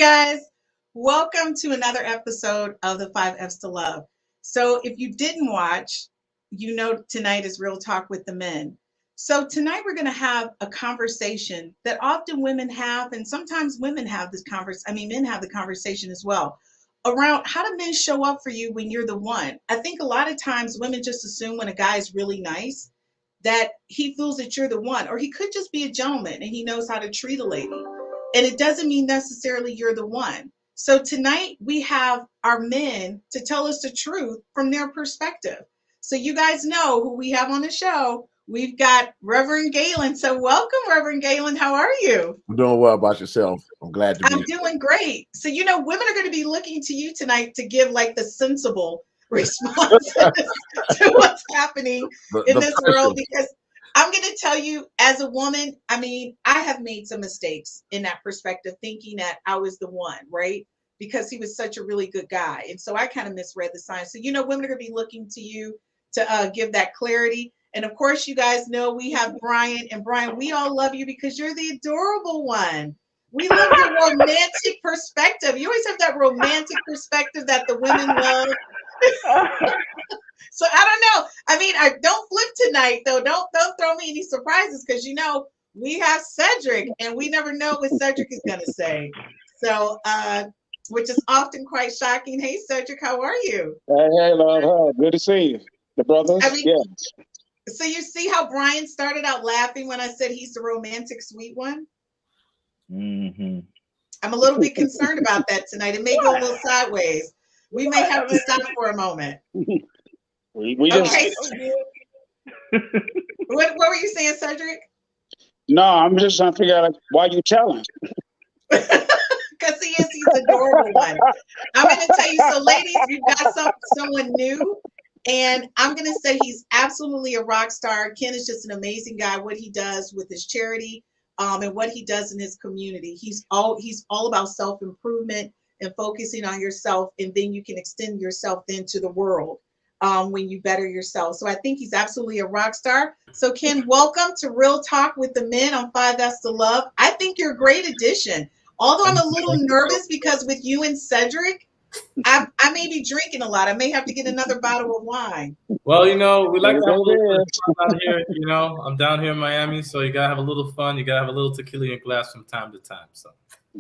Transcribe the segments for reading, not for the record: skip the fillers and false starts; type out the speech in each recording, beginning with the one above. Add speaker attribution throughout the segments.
Speaker 1: guys, welcome to another episode of the 5 F's to Love. So if you didn't watch, you know tonight is Real Talk with the Men. So tonight we're going to have a conversation that often women have, and sometimes women have this men have the conversation as well, around how do men show up for you when you're the one. I think a lot of times women just assume when a guy is really nice that he feels that you're the one, or he could just be a gentleman and he knows how to treat a lady. And it doesn't mean necessarily you're the one. So tonight we have our men to tell us the truth from their perspective. So you guys know who we have on the show. We've got Reverend Gaylon. So welcome, Reverend Gaylon. How are you?
Speaker 2: I'm doing well. About yourself? I'm glad to be
Speaker 1: I'm doing great. So, women are going to be looking to you tonight to give like the sensible responses to what's happening in this world, because I'm going to tell you, as a woman, I have made some mistakes in that perspective, thinking that I was the one, right? Because he was such a really good guy. And so I kind of misread the signs. So, women are going to be looking to you to give that clarity. And of course, you guys know we have Briant. And Briant, we all love you because you're the adorable one. We love your romantic perspective. You always have that romantic perspective that the women love. So I don't know. I don't flip tonight though. Don't throw me any surprises, because we have Cedric and we never know what Cedric is gonna say. So which is often quite shocking. Hey Cedric, how are you?
Speaker 3: Hey, love. Hi. Good to see you. The brothers. Yes.
Speaker 1: So you see how Brian started out laughing when I said he's the romantic sweet one?
Speaker 3: Mm-hmm.
Speaker 1: I'm a little bit concerned about that tonight. It may go a little sideways. We may have to stop for a moment.
Speaker 3: Okay.
Speaker 1: What were you saying, Cedric?
Speaker 3: No, I'm just trying to figure out why you telling.
Speaker 1: Because he's the adorable one. I'm going to tell you, so ladies, we've got someone new, and I'm going to say he's absolutely a rock star. Ken is just an amazing guy, what he does with his charity, and what he does in his community. He's all about self-improvement and focusing on yourself, and then you can extend yourself into the world when you better yourself. So I think he's absolutely a rock star. So Ken, welcome to Real Talk with the Men on 5 F's to Love. I think you're a great addition. Although I'm a little nervous because with you and Cedric, I may be drinking a lot. I may have to get another bottle of wine.
Speaker 4: Well, we like to have a little fun out here. I'm down here in Miami, so you gotta have a little fun. You gotta have a little tequila in your glass from time to time. So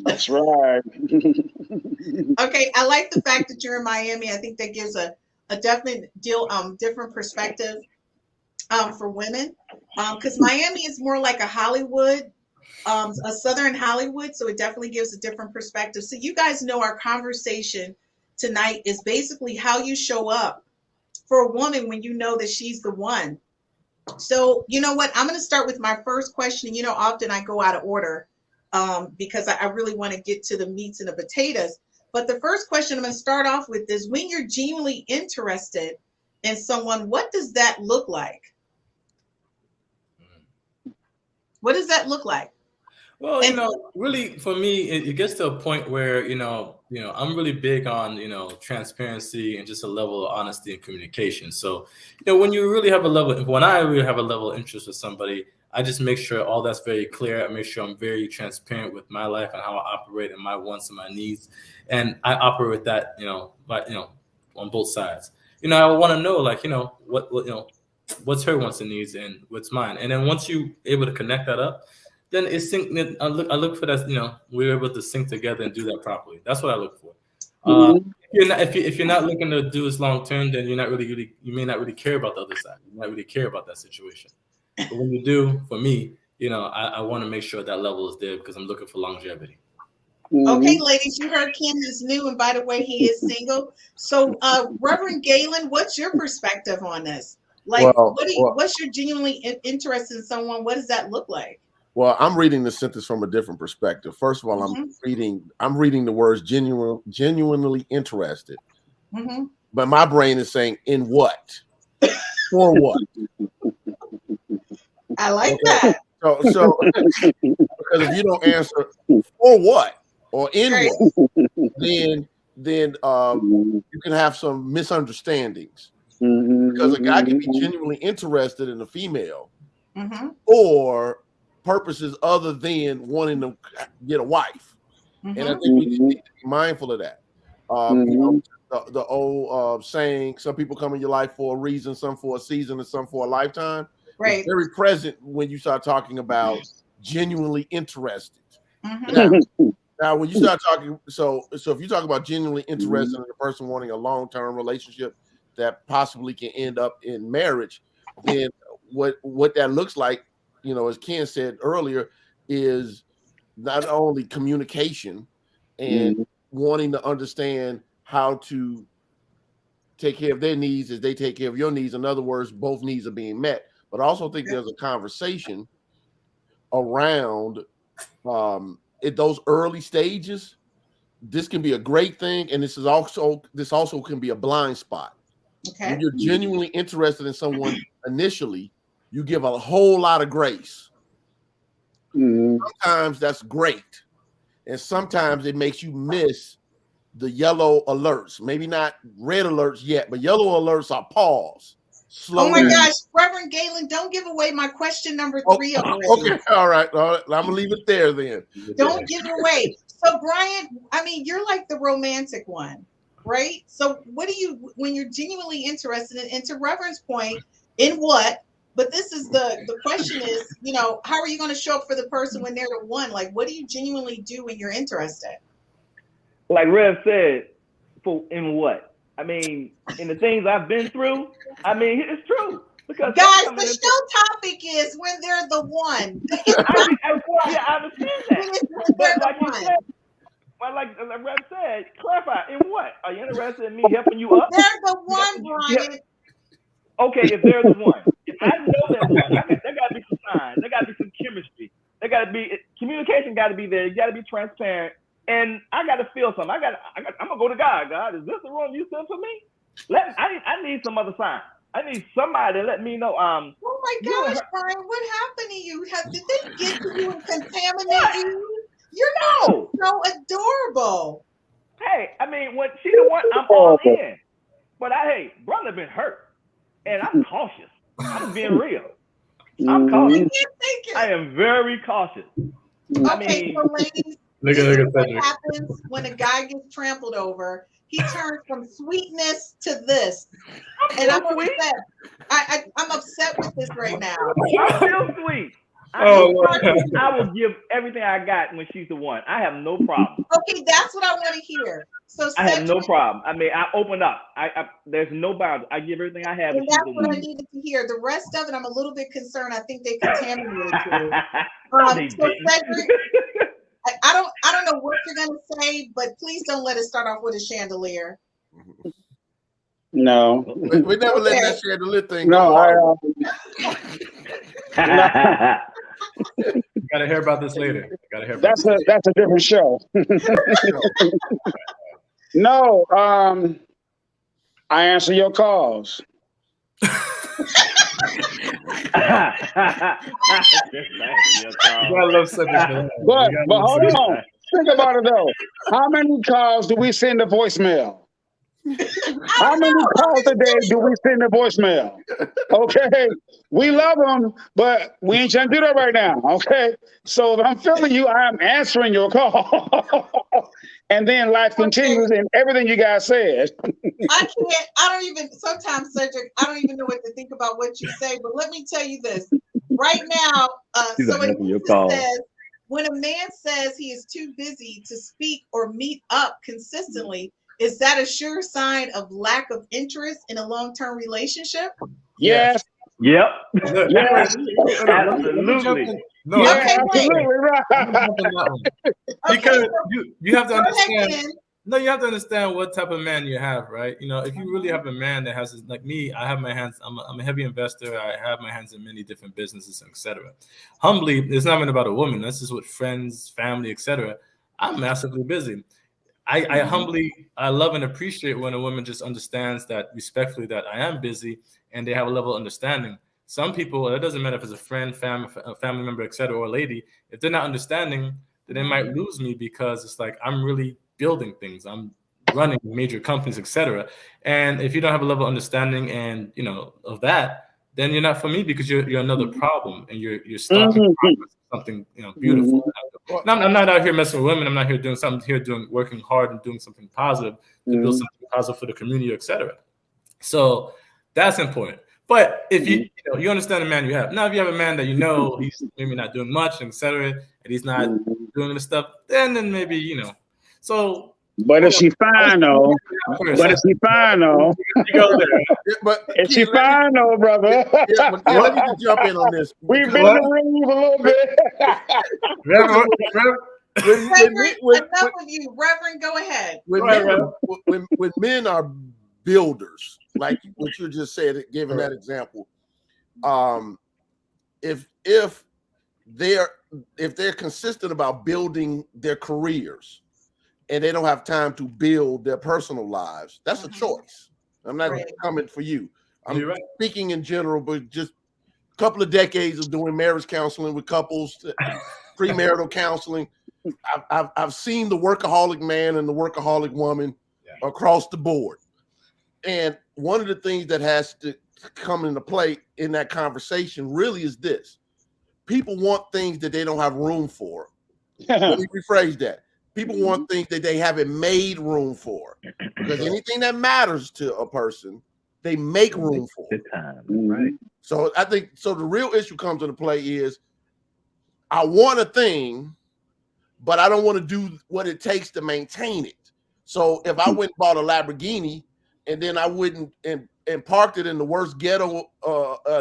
Speaker 3: that's right.
Speaker 1: Okay, I like the fact that you're in Miami. I think that gives a definite different perspective for women, because Miami is more like a Hollywood. A Southern Hollywood, so it definitely gives a different perspective. So you guys know our conversation tonight is basically how you show up for a woman when you know that she's the one. So you know what? I'm going to start with my first question. Often I go out of order because I really want to get to the meats and the potatoes. But the first question I'm going to start off with is, when you're genuinely interested in someone, what does that look like? What does that look like?
Speaker 4: Well, really for me, it gets to a point where, I'm really big on, transparency and just a level of honesty and communication. So, when I really have a level of interest with somebody, I just make sure all that's very clear. I make sure I'm very transparent with my life and how I operate and my wants and my needs. And I operate with that, on both sides. I want to know, what's her wants and needs and what's mine. And then once you're able to connect that up, then it's I look for that. We're able to sync together and do that properly. That's what I look for. If you're not looking to do this long term, then you may not really care about the other side. You might really care about that situation. But when you do, for me, I want to make sure that level is there because I'm looking for longevity.
Speaker 1: Okay, ladies, you heard Ken is new, and by the way, he is single. So, Reverend Gaylon, what's your perspective on this? What's your genuinely interested in someone? What does that look like?
Speaker 2: Well, I'm reading the sentence from a different perspective. First of all, I'm reading the words genuinely interested.
Speaker 1: Mm-hmm.
Speaker 2: But my brain is saying, in what? For what?
Speaker 1: I like that.
Speaker 2: So because if you don't answer for what or in what, then you can have some misunderstandings. Because a guy can be genuinely interested in a female for purposes other than wanting to get a wife. And I think we need to be mindful of that. You know, the old saying, some people come in your life for a reason, some for a season, and some for a lifetime.
Speaker 1: Right.
Speaker 2: It's very present when you start talking about genuinely interested. Now, when you start talking, so if you talk about genuinely interested in a person wanting a long-term relationship that possibly can end up in marriage, then what that looks like, you know, as Ken said earlier, is not only communication and wanting to understand how to take care of their needs as they take care of your needs. In other words, both needs are being met. But I also think there's a conversation around at those early stages. This can be a great thing, and this also can be a blind spot.
Speaker 1: Okay.
Speaker 2: When you're genuinely interested in someone initially, you give a whole lot of grace. Sometimes that's great, and sometimes it makes you miss the yellow alerts. Maybe not red alerts yet, but yellow alerts are pause. Slow
Speaker 1: oh my gosh, Reverend Gaylon, don't give away my question number 3 already.
Speaker 2: Okay, all right. I'm gonna leave it there then.
Speaker 1: Don't give it away. So Brian, I mean, you're like the romantic one, right? So what do you, when you're genuinely interested in, and to Reverend's point, in what? But this is the question is, you know, how are you going to show up for the person when they're the one? Like, what do you genuinely do when you're interested?
Speaker 5: Like Rev said, in what? I mean, in the things I've been through, I mean, it's true. Because
Speaker 1: guys, the show topic is when they're the one.
Speaker 5: I understand that. But like you said, well, like Rev said, clarify, in what? Are you interested in me helping you up?
Speaker 1: They're the one, Brian.
Speaker 5: Okay, if they're the one. If I know they're the one, there got to be some signs. There got to be some chemistry. There got to be, communication got to be there. You got to be transparent. And I got to feel something. I'm gonna go to God. God, is this the room you sent for me? I need some other sign. I need somebody to let me know.
Speaker 1: Oh my gosh, Brian, what happened to you? Did they get to you and contaminate you? You're so adorable.
Speaker 5: Hey, I mean, when she's the one, I'm all in. But hey, brother been hurt, and I'm cautious. I'm being real. I'm cautious. I am very cautious.
Speaker 1: Okay, so ladies. Look at what happens when a guy gets trampled over. He turns from sweetness to this. And I'm upset. I'm upset with this right now.
Speaker 5: I'm still sweet. I will give everything I got when she's the one. I have no problem.
Speaker 1: Okay, that's what I want to hear. So
Speaker 5: I have no problem. I mean, I open up. There's no bounds. I give everything I have.
Speaker 1: And that's what I needed to hear. The rest of it, I'm a little bit concerned. I think they contaminated you. So Cedric, I don't know what you're gonna say, but please don't let us start off with a chandelier.
Speaker 3: No,
Speaker 2: we never let that chandelier thing.
Speaker 3: No,
Speaker 4: Gotta hear about this later.
Speaker 3: That's a different show. No, I answer your calls.
Speaker 4: I love Cedric.
Speaker 3: But hold on. Think about it though. How many calls do we send to voicemail? How many calls a day do we send to voicemail? Okay, we love them, but we ain't trying to do that right now. Okay, so if I'm feeling you, I'm answering your call, and then life continues and everything you guys said.
Speaker 1: Sometimes, Cedric, I don't even know what to think about what you say. But let me tell you this right now. When a man says he is too busy to speak or meet up consistently, is that a sure sign of lack of interest in a long-term relationship?
Speaker 3: Yes.
Speaker 5: Yep.
Speaker 3: Yes.
Speaker 5: Absolutely.
Speaker 4: No,
Speaker 1: okay,
Speaker 3: absolutely right.
Speaker 4: Because you have to understand. No, you have to understand what type of man you have, right? You know, if you really have a man that has, like me, I have my hands. I'm a heavy investor. I have my hands in many different businesses, etc. Humbly, it's not even about a woman. This is with friends, family, etc. I'm massively busy. I love and appreciate when a woman just understands that respectfully that I am busy and they have a level of understanding. Some people, it doesn't matter if it's a friend, family member, etc., or a lady, if they're not understanding, then they might lose me because it's like I'm really building things. I'm running major companies, etc. And if you don't have a level of understanding and of that, then you're not for me because you're another problem and you're stuck in something beautiful. I'm not out here messing with women. I'm not here doing something. Working hard and doing something positive to build something positive for the community, etc. So that's important. But if you understand the man you have. Now, if you have a man that he's maybe not doing much, etc., and he's not doing this stuff, then maybe So.
Speaker 3: But if she fine though, You go there.
Speaker 2: But
Speaker 3: if she fine though, brother.
Speaker 2: But let me just jump in on this.
Speaker 3: We've been in the room a little bit.
Speaker 1: Enough of you, Reverend. Go ahead.
Speaker 2: When men are builders, like what you just said, giving that example, if they're consistent about building their careers and they don't have time to build their personal lives, that's a choice. I'm not coming for you. I'm speaking in general, but just a couple of decades of doing marriage counseling with couples, premarital counseling. I've seen the workaholic man and the workaholic woman across the board. And one of the things that has to come into play in that conversation really is this. People want things that they don't have room for. Let me rephrase that. People want things that they haven't made room for. Because anything that matters to a person, they make room for.
Speaker 5: Right.
Speaker 2: So I think the real issue comes into play is I want a thing, but I don't want to do what it takes to maintain it. So if I went and bought a Lamborghini and then I wouldn't and parked it in the worst ghetto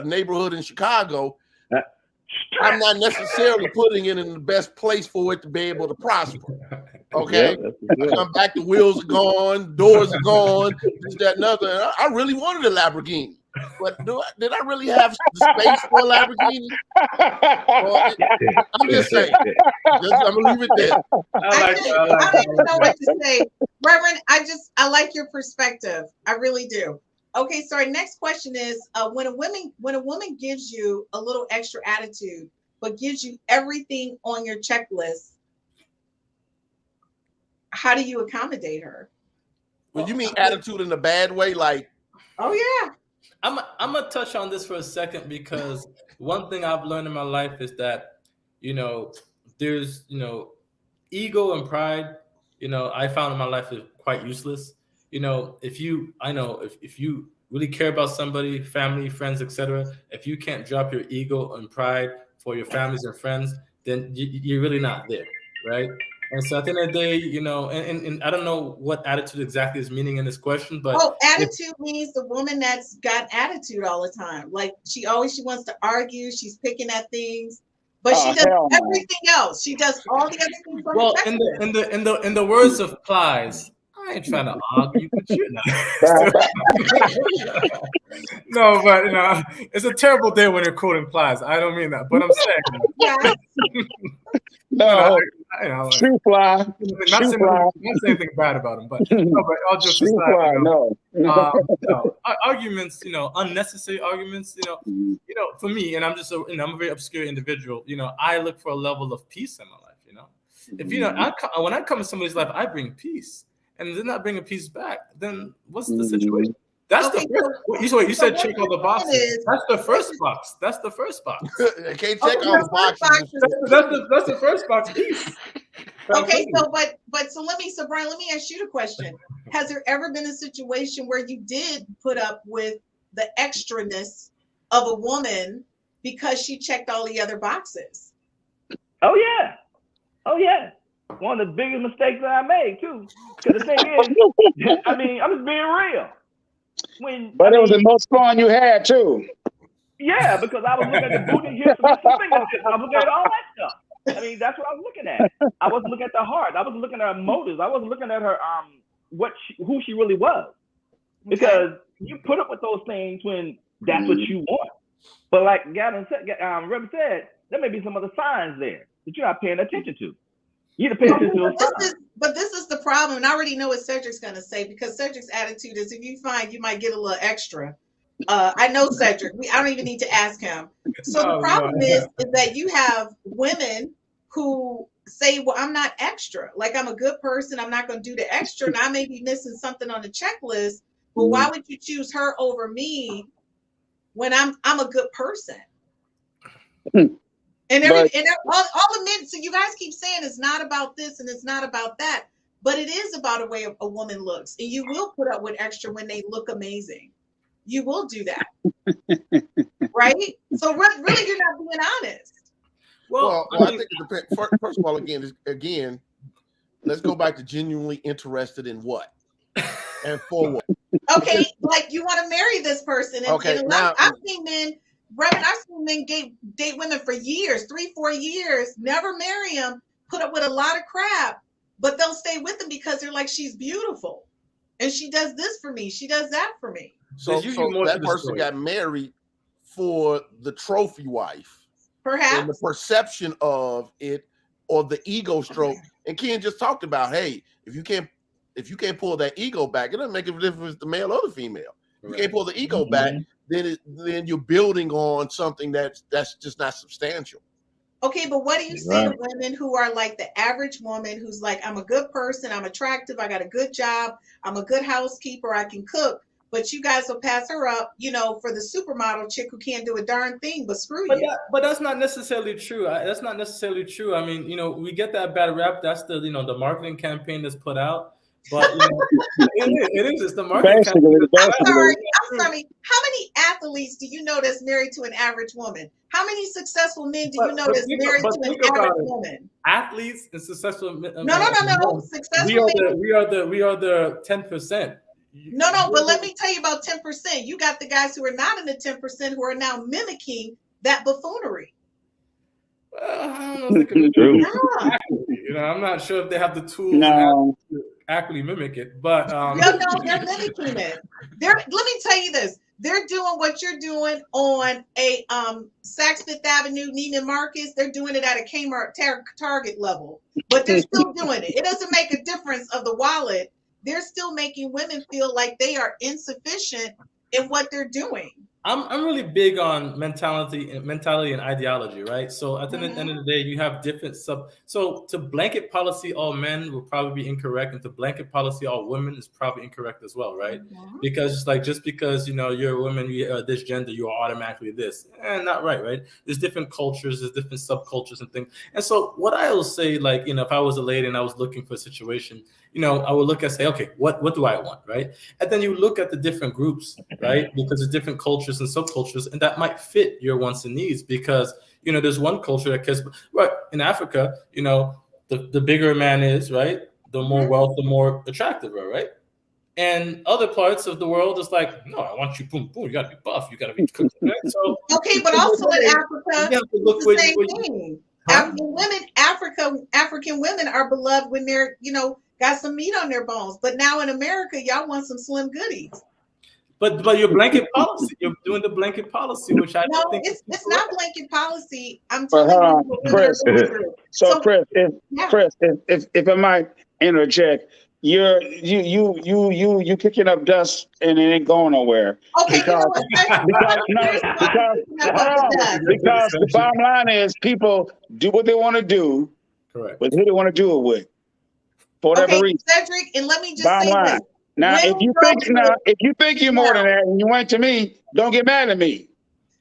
Speaker 2: neighborhood in Chicago, I'm not necessarily putting it in the best place for it to be able to prosper. Okay, I come back, the wheels are gone, doors are gone, this, that, and other. I really wanted a Lamborghini, but did I really have the space for a Lamborghini? I'm just saying. I'm gonna leave it there.
Speaker 1: I don't even know what to say, Reverend. I like your perspective. I really do. Okay, so our next question is: when a woman gives you a little extra attitude, but gives you everything on your checklist, how do you accommodate her?
Speaker 2: Well, you mean attitude in a bad way, like?
Speaker 1: Oh yeah.
Speaker 4: I'm gonna touch on this for a second because one thing I've learned in my life is that there's ego and pride. I found in my life is quite useless. If you really care about somebody, family, friends, etc., if you can't drop your ego and pride for your families and friends, then you're really not there, right? And so at the end of the day, and I don't know what attitude exactly is meaning in this question, but
Speaker 1: attitude means the woman that's got attitude all the time. Like she wants to argue, she's picking at things, but she does everything else. She does all the other things.
Speaker 4: Well, in the words of Plies, I ain't trying to argue, but you're not. No, but it's a terrible day when you're quoting Plies. I don't mean that, but I'm saying.
Speaker 3: No, shoe fly.
Speaker 4: Not saying anything bad about him, but all jokes aside, arguments, unnecessary arguments, for me, and I'm just I'm a very obscure individual. I look for a level of peace in my life. If when I come to somebody's life, I bring peace, and they're not bringing peace back, then what's the situation? That's the first. You said check all the boxes. That's the first box. That's the first box.
Speaker 2: I can't check all the boxes.
Speaker 4: That's the first box. Peace.
Speaker 1: Okay, so Brian, let me ask you the question: has there ever been a situation where you did put up with the extraness of a woman because she checked all the other boxes?
Speaker 5: Oh yeah. One of the biggest mistakes that I made too. Because the thing is, I'm just being real. It was the most fun you had too. Yeah, because I was looking at the booty, hips, and fingertips. I was looking at all that stuff. That's what I was looking at. I wasn't looking at the heart. I wasn't looking at her motives. I wasn't looking at her who she really was. Because you put up with those things when that's what you want. But like Gaylon said, Reverend said, there may be some other signs there that you're not paying attention to. You need to pay attention to those signs.
Speaker 1: But this is the problem, and I already know what Cedric's going to say, because Cedric's attitude is if you find you might get a little extra. I know Cedric. I don't even need to ask him. So the problem is that you have women who say, well, I'm not extra. Like, I'm a good person. I'm not going to do the extra, and I may be missing something on the checklist. But why would you choose her over me when I'm a good person? And all the men, so you guys keep saying it's not about this and it's not about that, but it is about a way a woman looks. And you will put up with extra when they look amazing. You will do that. Right? So really, you're not being honest.
Speaker 2: Well, I think it depends. First of all, again, let's go back to genuinely interested in what and for what.
Speaker 1: Okay, like you want to marry this person. And,
Speaker 2: okay,
Speaker 1: I've seen men, Reverend, I've seen men date women for years, 3-4 years, never marry them, put up with a lot of crap, but they'll stay with them because they're like, she's beautiful. And she does this for me. She does that for me.
Speaker 2: So that person got married for the trophy wife.
Speaker 1: Perhaps.
Speaker 2: And the perception of it or the ego stroke. And Ken just talked about, hey, if you can't pull that ego back, it doesn't make a difference if it's the male or the female. If you can't pull the ego back, then you're building on something that's just not substantial.
Speaker 1: Okay, but what do you say to women who are like the average woman who's like, I'm a good person, I'm attractive, I got a good job, I'm a good housekeeper, I can cook, but you guys will pass her up, for the supermodel chick who can't do a darn thing but screw you.
Speaker 4: But that's not necessarily true. That's not necessarily true. I mean, we get that bad rap. That's the the marketing campaign that's put out. But it is. It's the marketing campaign.
Speaker 1: I'm sorry. How many athletes do you know that's married to an average woman? How many successful men do you know that's married to an average woman?
Speaker 4: Athletes and successful men.
Speaker 1: No. Successful men.
Speaker 4: We are the 10%.
Speaker 1: No, but let me tell you about 10%. You got the guys who are not in the 10% who are now mimicking that buffoonery.
Speaker 4: Well, I don't know if it can be true. I'm not sure if they have the tools to actually mimic it, but
Speaker 1: no, they're mimicking it. Let me tell you this. They're doing what you're doing on a Saks Fifth Avenue, Neiman Marcus. They're doing it at a Kmart Target level, but they're still doing it. It doesn't make a difference of the wallet. They're still making women feel like they are insufficient in what they're doing.
Speaker 4: I'm really big on mentality and ideology, right? So at the end of the day, you have different So to blanket policy all men will probably be incorrect, and to blanket policy all women is probably incorrect as well, right? Because it's like just because you're a woman, you are this gender, you are automatically this, not right? There's different cultures, there's different subcultures and things. And so what I will say, like if I was a lady and I was looking for a situation, I would look and say, okay, what do I want, right? And then you look at the different groups, right? Because there's different cultures and subcultures, and that might fit your wants and needs. Because there's one culture that cares, right? In Africa, the bigger a man is, right, the more wealth, the more attractive, right? And other parts of the world is like, no, I want you, boom, boom, you got to be buff, you got to be cooked, right? So
Speaker 1: okay, but also in Africa, it's the same thing. African women are beloved when they're got some meat on their bones. But now in America, y'all want some slim goodies.
Speaker 3: But your blanket policy, you're doing the blanket policy, which I don't think
Speaker 1: it's not blanket policy. I'm telling you,
Speaker 3: Chris. Chris, if I might interject, you kicking up dust and it ain't going nowhere.
Speaker 1: Okay,
Speaker 3: because the bottom line is people do what they want to do, correct? But who they want to do it with, for whatever reason.
Speaker 1: Cedric, and let me just say this.
Speaker 3: Now, if you think you're more than that, and you went to me, don't get mad at me.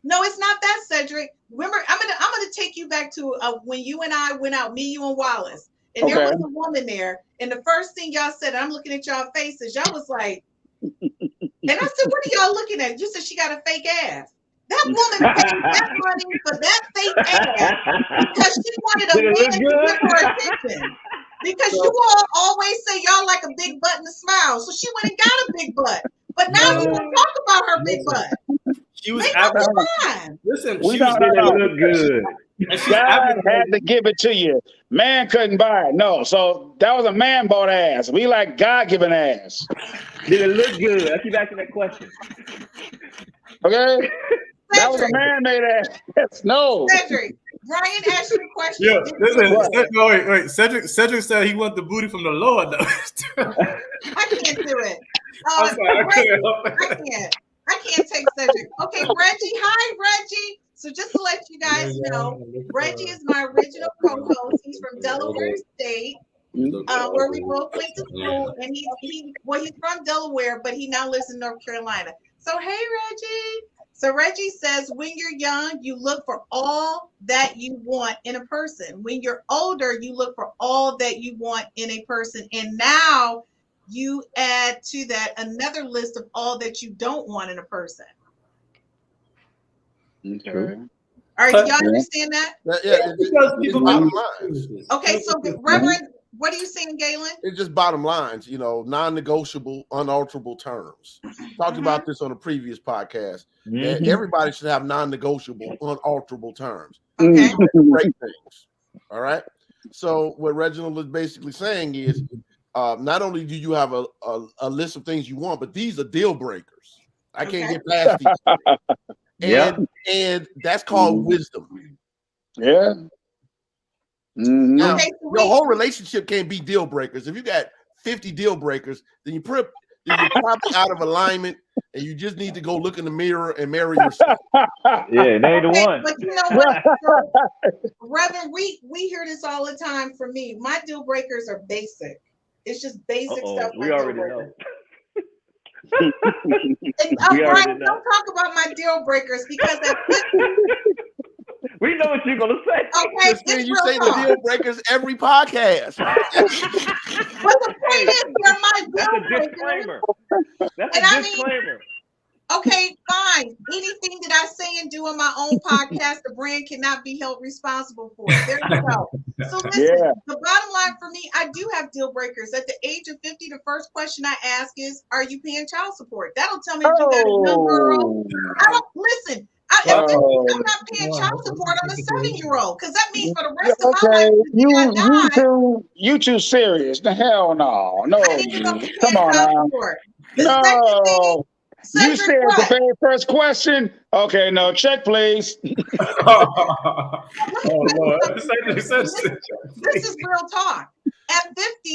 Speaker 1: No, it's not that, Cedric. Remember, I'm gonna take you back to when you and I went out, me, you, and Wallace, and there was a woman there, and the first thing y'all said, I'm looking at y'all faces, y'all was like, and I said, what are y'all looking at? You said she got a fake ass. That woman paid that money for that fake ass because she wanted a man to give her attention. Because you all always say y'all like a big butt and a smile. So she went and got a big butt. But now you don't talk about her big butt.
Speaker 3: She was Listen, she was look good. God had to give it to you. Man couldn't buy it. No. So that was a man bought ass. We like God given ass.
Speaker 5: Did it look good? Let's get back to that question.
Speaker 3: Okay? That was a man made ass. No.
Speaker 1: Cedric, Brian asked you a question.
Speaker 4: Yeah, listen, wait. Cedric said he want the booty from the Lord, though.
Speaker 1: I can't do it.
Speaker 4: I'm sorry,
Speaker 1: I can't take Cedric. Okay, Reggie. Hi, Reggie. So just to let you guys know, Reggie is my original co-host. He's from Delaware State, where we both went to school. And he's from Delaware, but he now lives in North Carolina. So hey, Reggie. So Reggie says, when you're young, you look for all that you want in a person. When you're older, you look for all that you want in a person. And now you add to that another list of all that you don't want in a person.
Speaker 3: Okay.
Speaker 1: All right, do y'all understand that?
Speaker 2: It's bottom lines.
Speaker 1: Okay, so Reverend, what are you saying, Gaylon?
Speaker 2: It's just bottom lines, non-negotiable, unalterable terms. Talked about this on a previous podcast. That everybody should have non-negotiable, unalterable terms.
Speaker 1: Okay.
Speaker 2: Great things. All right. So what Reginald is basically saying is, not only do you have a list of things you want, but these are deal breakers. I can't get past these. And that's called wisdom.
Speaker 3: Yeah.
Speaker 2: Now, your whole relationship can't be deal breakers. If you got 50 deal breakers, then you're probably out of alignment, and you just need to go look in the mirror and marry yourself.
Speaker 5: Yeah, they ain't the one.
Speaker 1: But you know what, Reverend, we hear this all the time from me. My deal breakers are basic. It's just basic stuff.
Speaker 5: We already know.
Speaker 1: Brian, don't talk about my deal breakers because
Speaker 5: we know what you're gonna say.
Speaker 1: Okay,
Speaker 2: you say the deal breakers every podcast.
Speaker 1: But the point is, they're my deal breakers.
Speaker 5: Disclaimer. That's a disclaimer.
Speaker 1: Okay, fine. Anything that I say and do on my own podcast, the brand cannot be held responsible for. There you go. So listen, the bottom line for me, I do have deal breakers. At the age of 50, the first question I ask is, are you paying child support? That'll tell me if you got a young girl. I don't listen. I'm not paying child support on a 7-year-old because that means for the rest of my life,
Speaker 3: you too serious. The hell no. Come on now. No. You said the very first question. Okay, no, check, please.
Speaker 1: Oh, Lord. This is real talk. At 50, if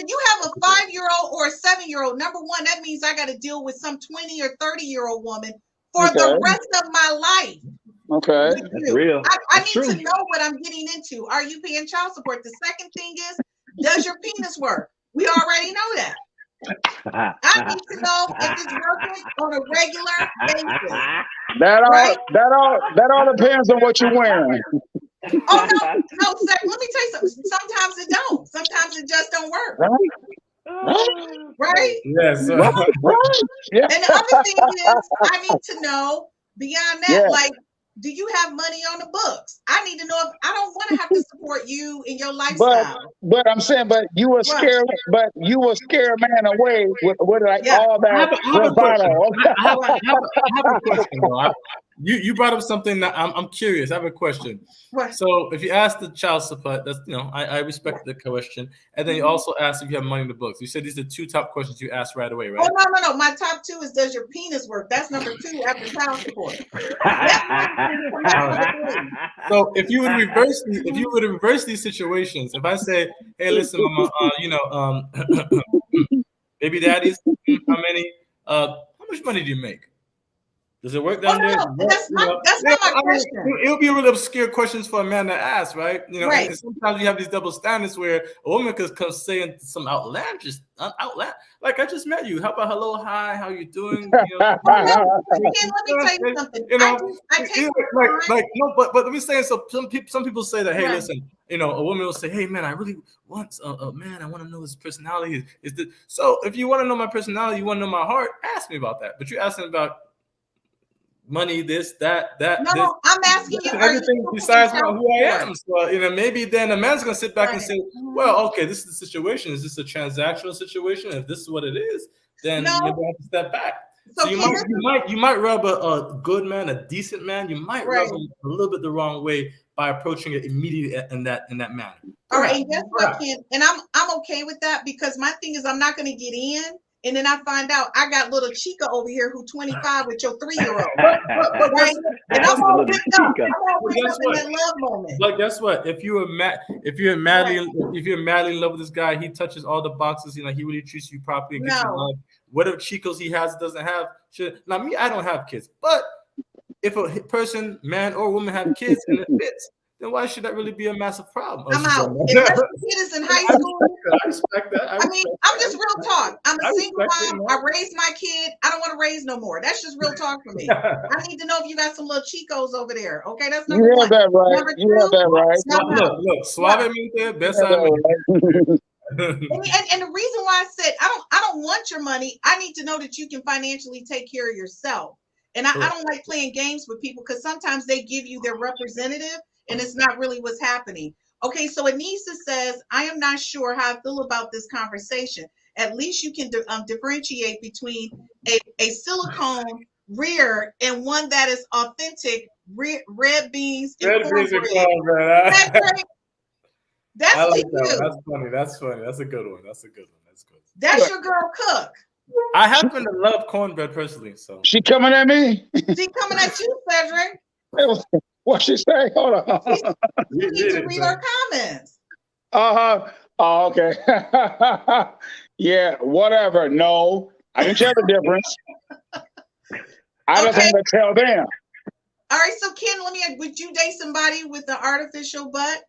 Speaker 1: you have a 5-year-old or a 7-year-old, number one, that means I got to deal with some 20 or 30-year-old woman for the rest of my life.
Speaker 3: Okay.
Speaker 5: That's real.
Speaker 1: I need to know what I'm getting into. Are you paying child support? The second thing is, does your penis work? We already know that. I need to know if it's working on a regular basis.
Speaker 3: That all depends on what you're wearing.
Speaker 1: Oh no, let me tell you something. Sometimes it don't. Sometimes it just don't work. Right?
Speaker 4: Yes.
Speaker 1: Right. Yeah. And the other thing is, I need to know beyond that, like, do you have money on the books? I need to know if I don't want to have to support you in your lifestyle.
Speaker 3: But I'm saying, you will scare a man away with all that.
Speaker 4: I have a question. You brought up something that I'm curious. I have a question.
Speaker 1: What?
Speaker 4: So if you ask the child support, that's I respect the question, and then you also asked if you have money in the books. You said these are the 2 top questions you asked right away, right?
Speaker 1: Oh no. My top 2 is, does your penis work? That's number 2 after child support.
Speaker 4: So if you would reverse these situations, if I say, hey, listen, mama, baby daddies, how much money do you make? Does it work down there?
Speaker 1: That's not my question.
Speaker 4: It would be really obscure questions for a man to ask, right?
Speaker 1: Right.
Speaker 4: And sometimes you have these double standards where a woman could come saying some outlandish, like, I just met you. How about hello, hi, how you doing?
Speaker 1: Let me tell you something.
Speaker 4: But let me say, so some people say that, hey, listen, a woman will say, hey, man, I really want a man. I want to know his personality. So if you want to know my personality, you want to know my heart, ask me about that. But you're asking about money, this, that.
Speaker 1: No,
Speaker 4: this,
Speaker 1: I'm asking you
Speaker 4: everything besides who I am. So maybe then a man's gonna sit back and say, well, okay, this is the situation. Is this a transactional situation? If this is what it is, then maybe I have to step back. So you might rub a good man, a decent man. You might rub him a little bit the wrong way by approaching it immediately in that manner.
Speaker 1: All right, and guess what, Ken? And I'm okay with that because my thing is I'm not going to get in. And then I find out I got little Chica over here who's 25 with your 3-year-old. Right? And I'm all picked up. I'm all picked up in that love moment.
Speaker 4: But guess what? If you're madly in love with this guy, he touches all the boxes. He really treats you properly and gives you love. Whatever Chicos he has, doesn't have. Now me, I don't have kids. But if a person, man or woman, have kids and it fits, then why should that really be a massive problem?
Speaker 1: I'm out. Unless the kid is in high school.
Speaker 4: I respect that.
Speaker 1: I mean, I'm just real talk. I'm a single mom. I raised my kid. I don't want to raise no more. That's just real talk for me. I need to know if you got some little Chicos over there. Okay, that's number one.
Speaker 3: That right.
Speaker 1: Number two,
Speaker 4: look, suavemente, besame.
Speaker 1: And the reason why I said I don't want your money. I need to know that you can financially take care of yourself. And I don't like playing games with people because sometimes they give you their representative and it's not really what's happening. Okay, so Anissa says, I am not sure how I feel about this conversation. At least you can differentiate between a silicone rear and one that is authentic red beans and cornbread. That's
Speaker 4: I like
Speaker 1: for
Speaker 4: that
Speaker 1: you.
Speaker 4: That's funny. That's funny. That's a good one. That's good.
Speaker 1: That's your girl Cook.
Speaker 4: I happen to love cornbread personally, so
Speaker 3: she coming at me.
Speaker 1: She coming at you, Cedric.
Speaker 3: What she say? Hold on.
Speaker 1: You need to read her comments.
Speaker 3: Oh, okay. Yeah, whatever. No, I didn't tell the difference. I just want to tell them.
Speaker 1: All right, so Ken, would you date somebody with an artificial butt?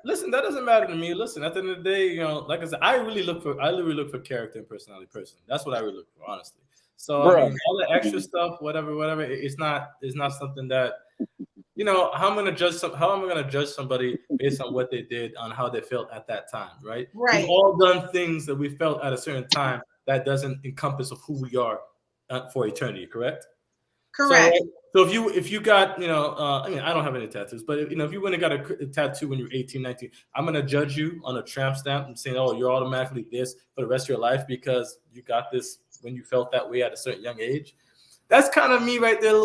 Speaker 4: Listen, that doesn't matter to me. Listen, at the end of the day, like I said, I really look for character and personality personally. That's what I really look for, honestly. So I mean, all the extra stuff, whatever, it's not something that, how am I gonna judge somebody based on what they did, on how they felt at that time, right?
Speaker 1: Right.
Speaker 4: We've all done things that we felt at a certain time that doesn't encompass of who we are for eternity, correct?
Speaker 1: Correct.
Speaker 4: So if you got, I mean, I don't have any tattoos, but if you went and got a tattoo when you're 18, 19, I'm going to judge you on a tramp stamp and saying, oh, you're automatically this for the rest of your life because you got this when you felt that way at a certain young age. That's kind of me right there.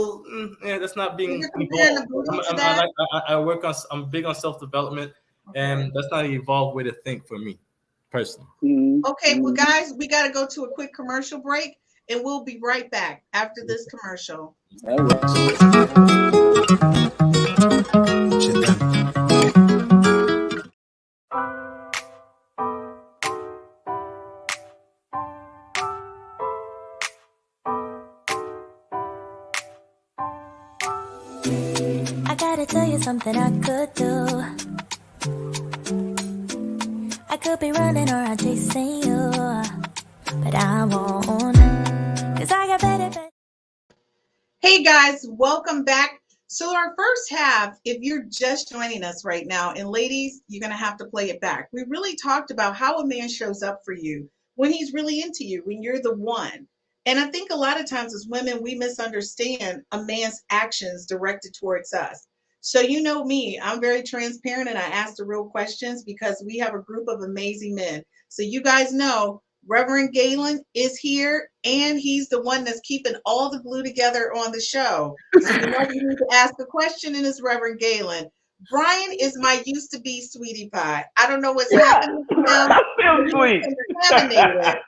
Speaker 4: That's not being involved. I'm big on self-development, and that's not an evolved way to think for me, personally.
Speaker 1: Okay, well, guys, we got to go to a quick commercial break. And we'll be right back after this commercial.
Speaker 6: I gotta tell you something I could do. I could be running or I'm chasing you, but I won't.
Speaker 1: Hey guys, welcome back. So our first half, if you're just joining us right now, and ladies, you're going to have to play it back. We really talked about how a man shows up for you when he's really into you, when you're the one. And I think a lot of times as women, we misunderstand a man's actions directed towards us. So you know me, I'm very transparent and I ask the real questions because we have a group of amazing men. So you guys know Reverend Gaylon is here, and he's the one that's keeping all the glue together on the show. So you know you need to ask a question, and it's Reverend Gaylon. Brian is my used to be sweetie pie. I don't know what's happening to him.
Speaker 5: I feel sweet.
Speaker 1: Contaminated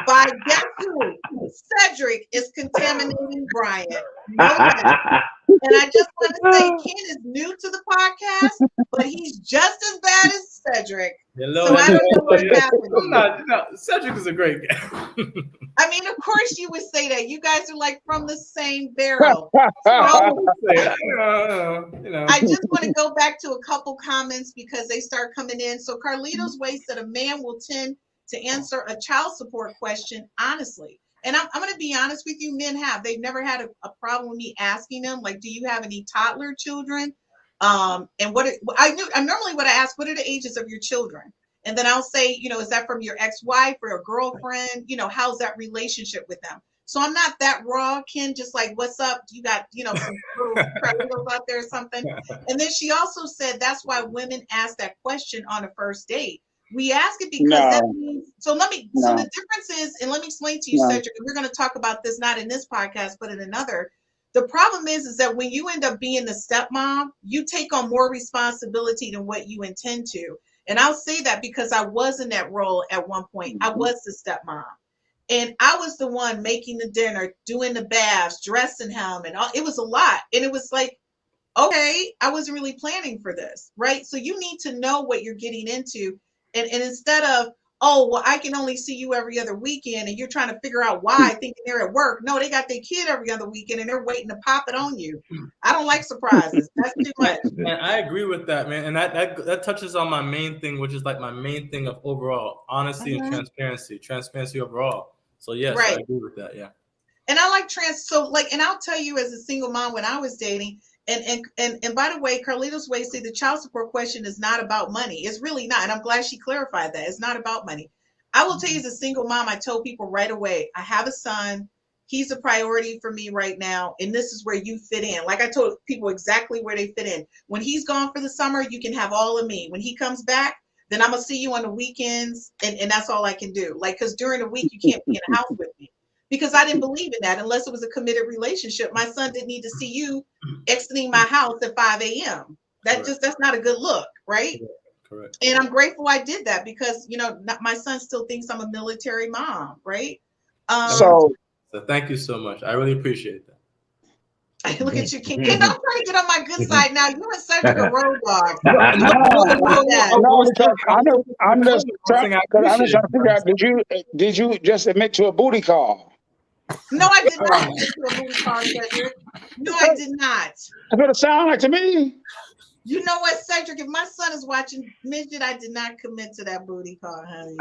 Speaker 1: by guess who? Cedric is contaminating Brian. And I just want to say Ken is new to the podcast, but he's just as bad as Cedric.
Speaker 4: Hello.
Speaker 1: So I don't know what's happening.
Speaker 4: Cedric is a great guy.
Speaker 1: I mean, of course you would say that. You guys are like from the same barrel.
Speaker 4: I
Speaker 1: just want to go back to a couple comments because they start coming in. So Carlito's Way said a man will tend to answer a child support question honestly. And I'm going to be honest with you, men have. They've never had a problem with me asking them, like, do you have any toddler children? And normally what I ask, what are the ages of your children? And then I'll say, is that from your ex-wife or a girlfriend? How's that relationship with them? So I'm not that raw, Ken, just like, what's up? You got, some little out there or something. And then she also said that's why women ask that question on a first date. We ask it because that means, so the difference is, and let me explain to you, Cedric, we're going to talk about this, not in this podcast, but in another. The problem is that when you end up being the stepmom, you take on more responsibility than what you intend to. And I'll say that because I was in that role at one point. I was the stepmom. And I was the one making the dinner, doing the baths, dressing him, and all. It was a lot. And it was like, okay, I wasn't really planning for this, right? So you need to know what you're getting into. And instead of, oh, well, I can only see you every other weekend, and you're trying to figure out why, thinking they're at work. No, they got their kid every other weekend, and they're waiting to pop it on you. I don't like surprises. That's too much.
Speaker 4: And I agree with that, man. And that touches on my main thing, which is like my main thing of overall honesty and transparency overall. So yes, I agree with that. Yeah.
Speaker 1: And I like and I'll tell you, as a single mom, when I was dating, and by the way, Carlito's Way said the child support question is not about money. It's really not. And I'm glad she clarified that. It's not about money. I will tell you, as a single mom, I told people right away, I have a son. He's a priority for me right now. And this is where you fit in. Like I told people exactly where they fit in. When he's gone for the summer, you can have all of me. When he comes back, then I'm going to see you on the weekends. And that's all I can do. Like, because during the week, you can't be in the house with me. Because I didn't believe in that unless it was a committed relationship. My son didn't need to see you exiting my house at 5 a.m. That's not a good look, right?
Speaker 4: Correct.
Speaker 1: And I'm grateful I did that because, my son still thinks I'm a military mom, right?
Speaker 3: So
Speaker 4: thank you so much. I really appreciate that.
Speaker 1: Look at you, King. Don't try to get on my good side now. You and Cedric are road dogs.
Speaker 3: I'm just trying to figure out, did you just admit to a booty call?
Speaker 1: No, I did not admit to a booty call, Cedric. No, I did not.
Speaker 3: That's what it sounded like to me.
Speaker 1: You know what, Cedric? If my son is watching Midget, I did not commit to that booty call, honey.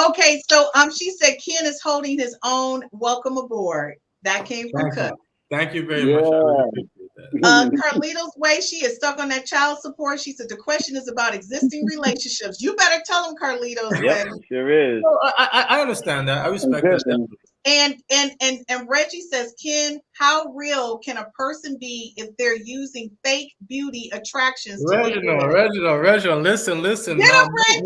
Speaker 1: Okay, so she said Ken is holding his own. Welcome aboard. That came from Cook.
Speaker 4: Thank you very much. I really appreciate that.
Speaker 1: Carlito's Way, she is stuck on that child support. She said the question is about existing relationships. You better tell them, Carlito's Way.
Speaker 5: Sure is.
Speaker 4: So I understand that. I respect that.
Speaker 1: And Reggie says, Ken, how real can a person be if they're using fake beauty attractions?
Speaker 4: Reginald, listen.
Speaker 1: Yeah, Reggie.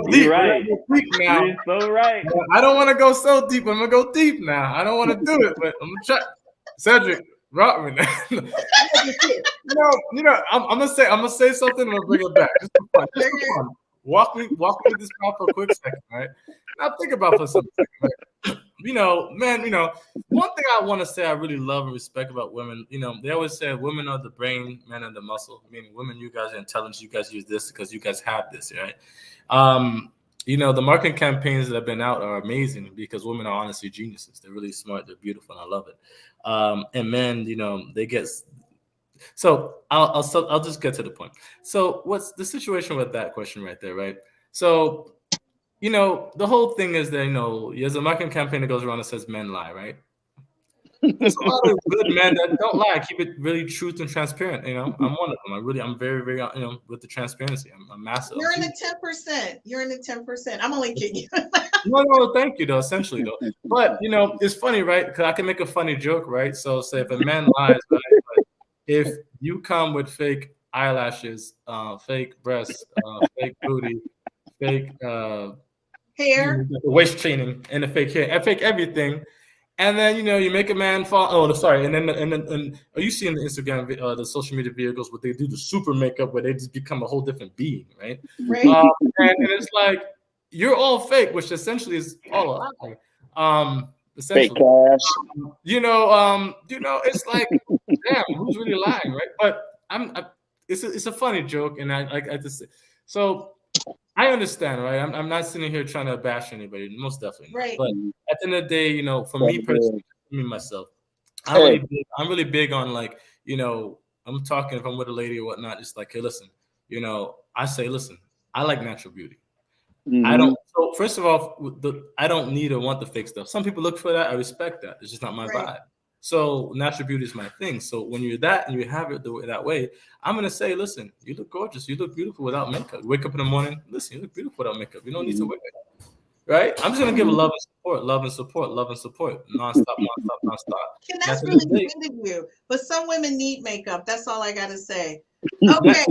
Speaker 5: You're right. You're so right.
Speaker 4: I don't want to go so deep. I'm gonna go deep now. I don't want to do it, but I'm gonna try. Cedric, Rockman. I'm gonna say something. I'm gonna bring it back. Just for fun. Walk me this path for a quick second, right? Now think about for a second, right? One thing I want to say I really love and respect about women, they always say women are the brain, men are the muscle. Meaning women, you guys are intelligent, you guys use this because you guys have this, right? The marketing campaigns that have been out are amazing because women are honestly geniuses. They're really smart, they're beautiful, and I love it. And men, they get. So I'll just get to the point. So what's the situation with that question right there, right? So, the whole thing is that, there's a marketing campaign that goes around that says men lie, right? There's a lot of good men that don't lie, keep it really truth and transparent. I'm one of them. I'm very, very, with the transparency. I'm massive.
Speaker 1: You're in the 10%. You're in the 10%. I'm only kidding you.
Speaker 4: No, thank you, though, essentially, though. But, it's funny, right? Because I can make a funny joke, right? So say if a man lies, right? If you come with fake eyelashes, fake breasts, fake booty, fake
Speaker 1: hair,
Speaker 4: waist training, and the fake hair, and fake everything, and then you make a man fall. Oh, sorry. And then are you seeing the Instagram, the social media vehicles where they do the super makeup where they just become a whole different being, right?
Speaker 1: Right.
Speaker 4: And it's like you're all fake, which essentially is all a lie. Fake
Speaker 3: calves.
Speaker 4: It's like, damn, who's really lying, right? But it's a funny joke, and I just so I understand, right? I'm not sitting here trying to bash anybody, most definitely.
Speaker 1: Right.
Speaker 4: But at the end of the day, for me personally, myself, I'm really big on I'm talking if I'm with a lady or whatnot. It's like, hey, listen, I say, listen, I like natural beauty.
Speaker 3: Mm-hmm.
Speaker 4: I don't. So first of all, I don't need or want the fake stuff. Some people look for that. I respect that. It's just not my vibe. So natural beauty is my thing. So when you're that and you have it that way, I'm gonna say, listen, you look gorgeous. You look beautiful without makeup. You wake up in the morning, listen, you look beautiful without makeup. You don't need to wear it. Right? I'm just gonna give love and support, nonstop.
Speaker 1: And that's really good of you. But some women need makeup. That's all I gotta say. Okay.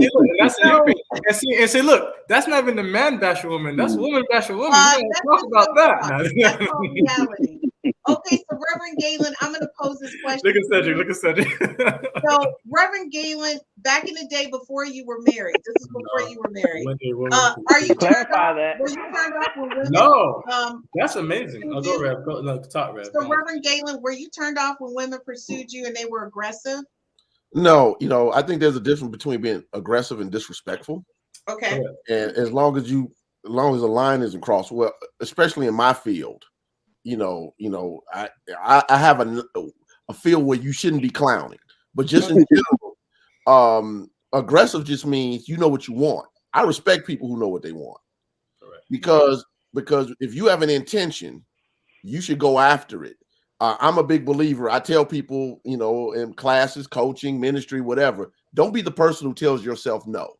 Speaker 4: And say, look, that's not even the man bash a woman. That's woman bash a woman. Talk about that.
Speaker 1: That's all reality. Okay, so Reverend Gaylon, I'm going to pose this question.
Speaker 4: Look at Cedric.
Speaker 1: So, Reverend Gaylon, back in the day before you were married, this is before you were married. Are you
Speaker 5: clarify that?
Speaker 1: Were you turned off when women?
Speaker 4: No, that's amazing. I'll go, Rev. Talk, Rev.
Speaker 1: So, Reverend Gaylon, were you turned off when women pursued you and they were aggressive?
Speaker 2: No, I think there's a difference between being aggressive and disrespectful.
Speaker 1: Okay.
Speaker 2: And as long as you long as the line isn't crossed. Well, especially in my field, I have a field where you shouldn't be clowning, but just in general, aggressive just means you know what you want. I respect people who know what they want.
Speaker 4: Correct.
Speaker 2: Because if you have an intention, you should go after it. I'm a big believer. I tell people, in classes, coaching, ministry, whatever, don't be the person who tells yourself no.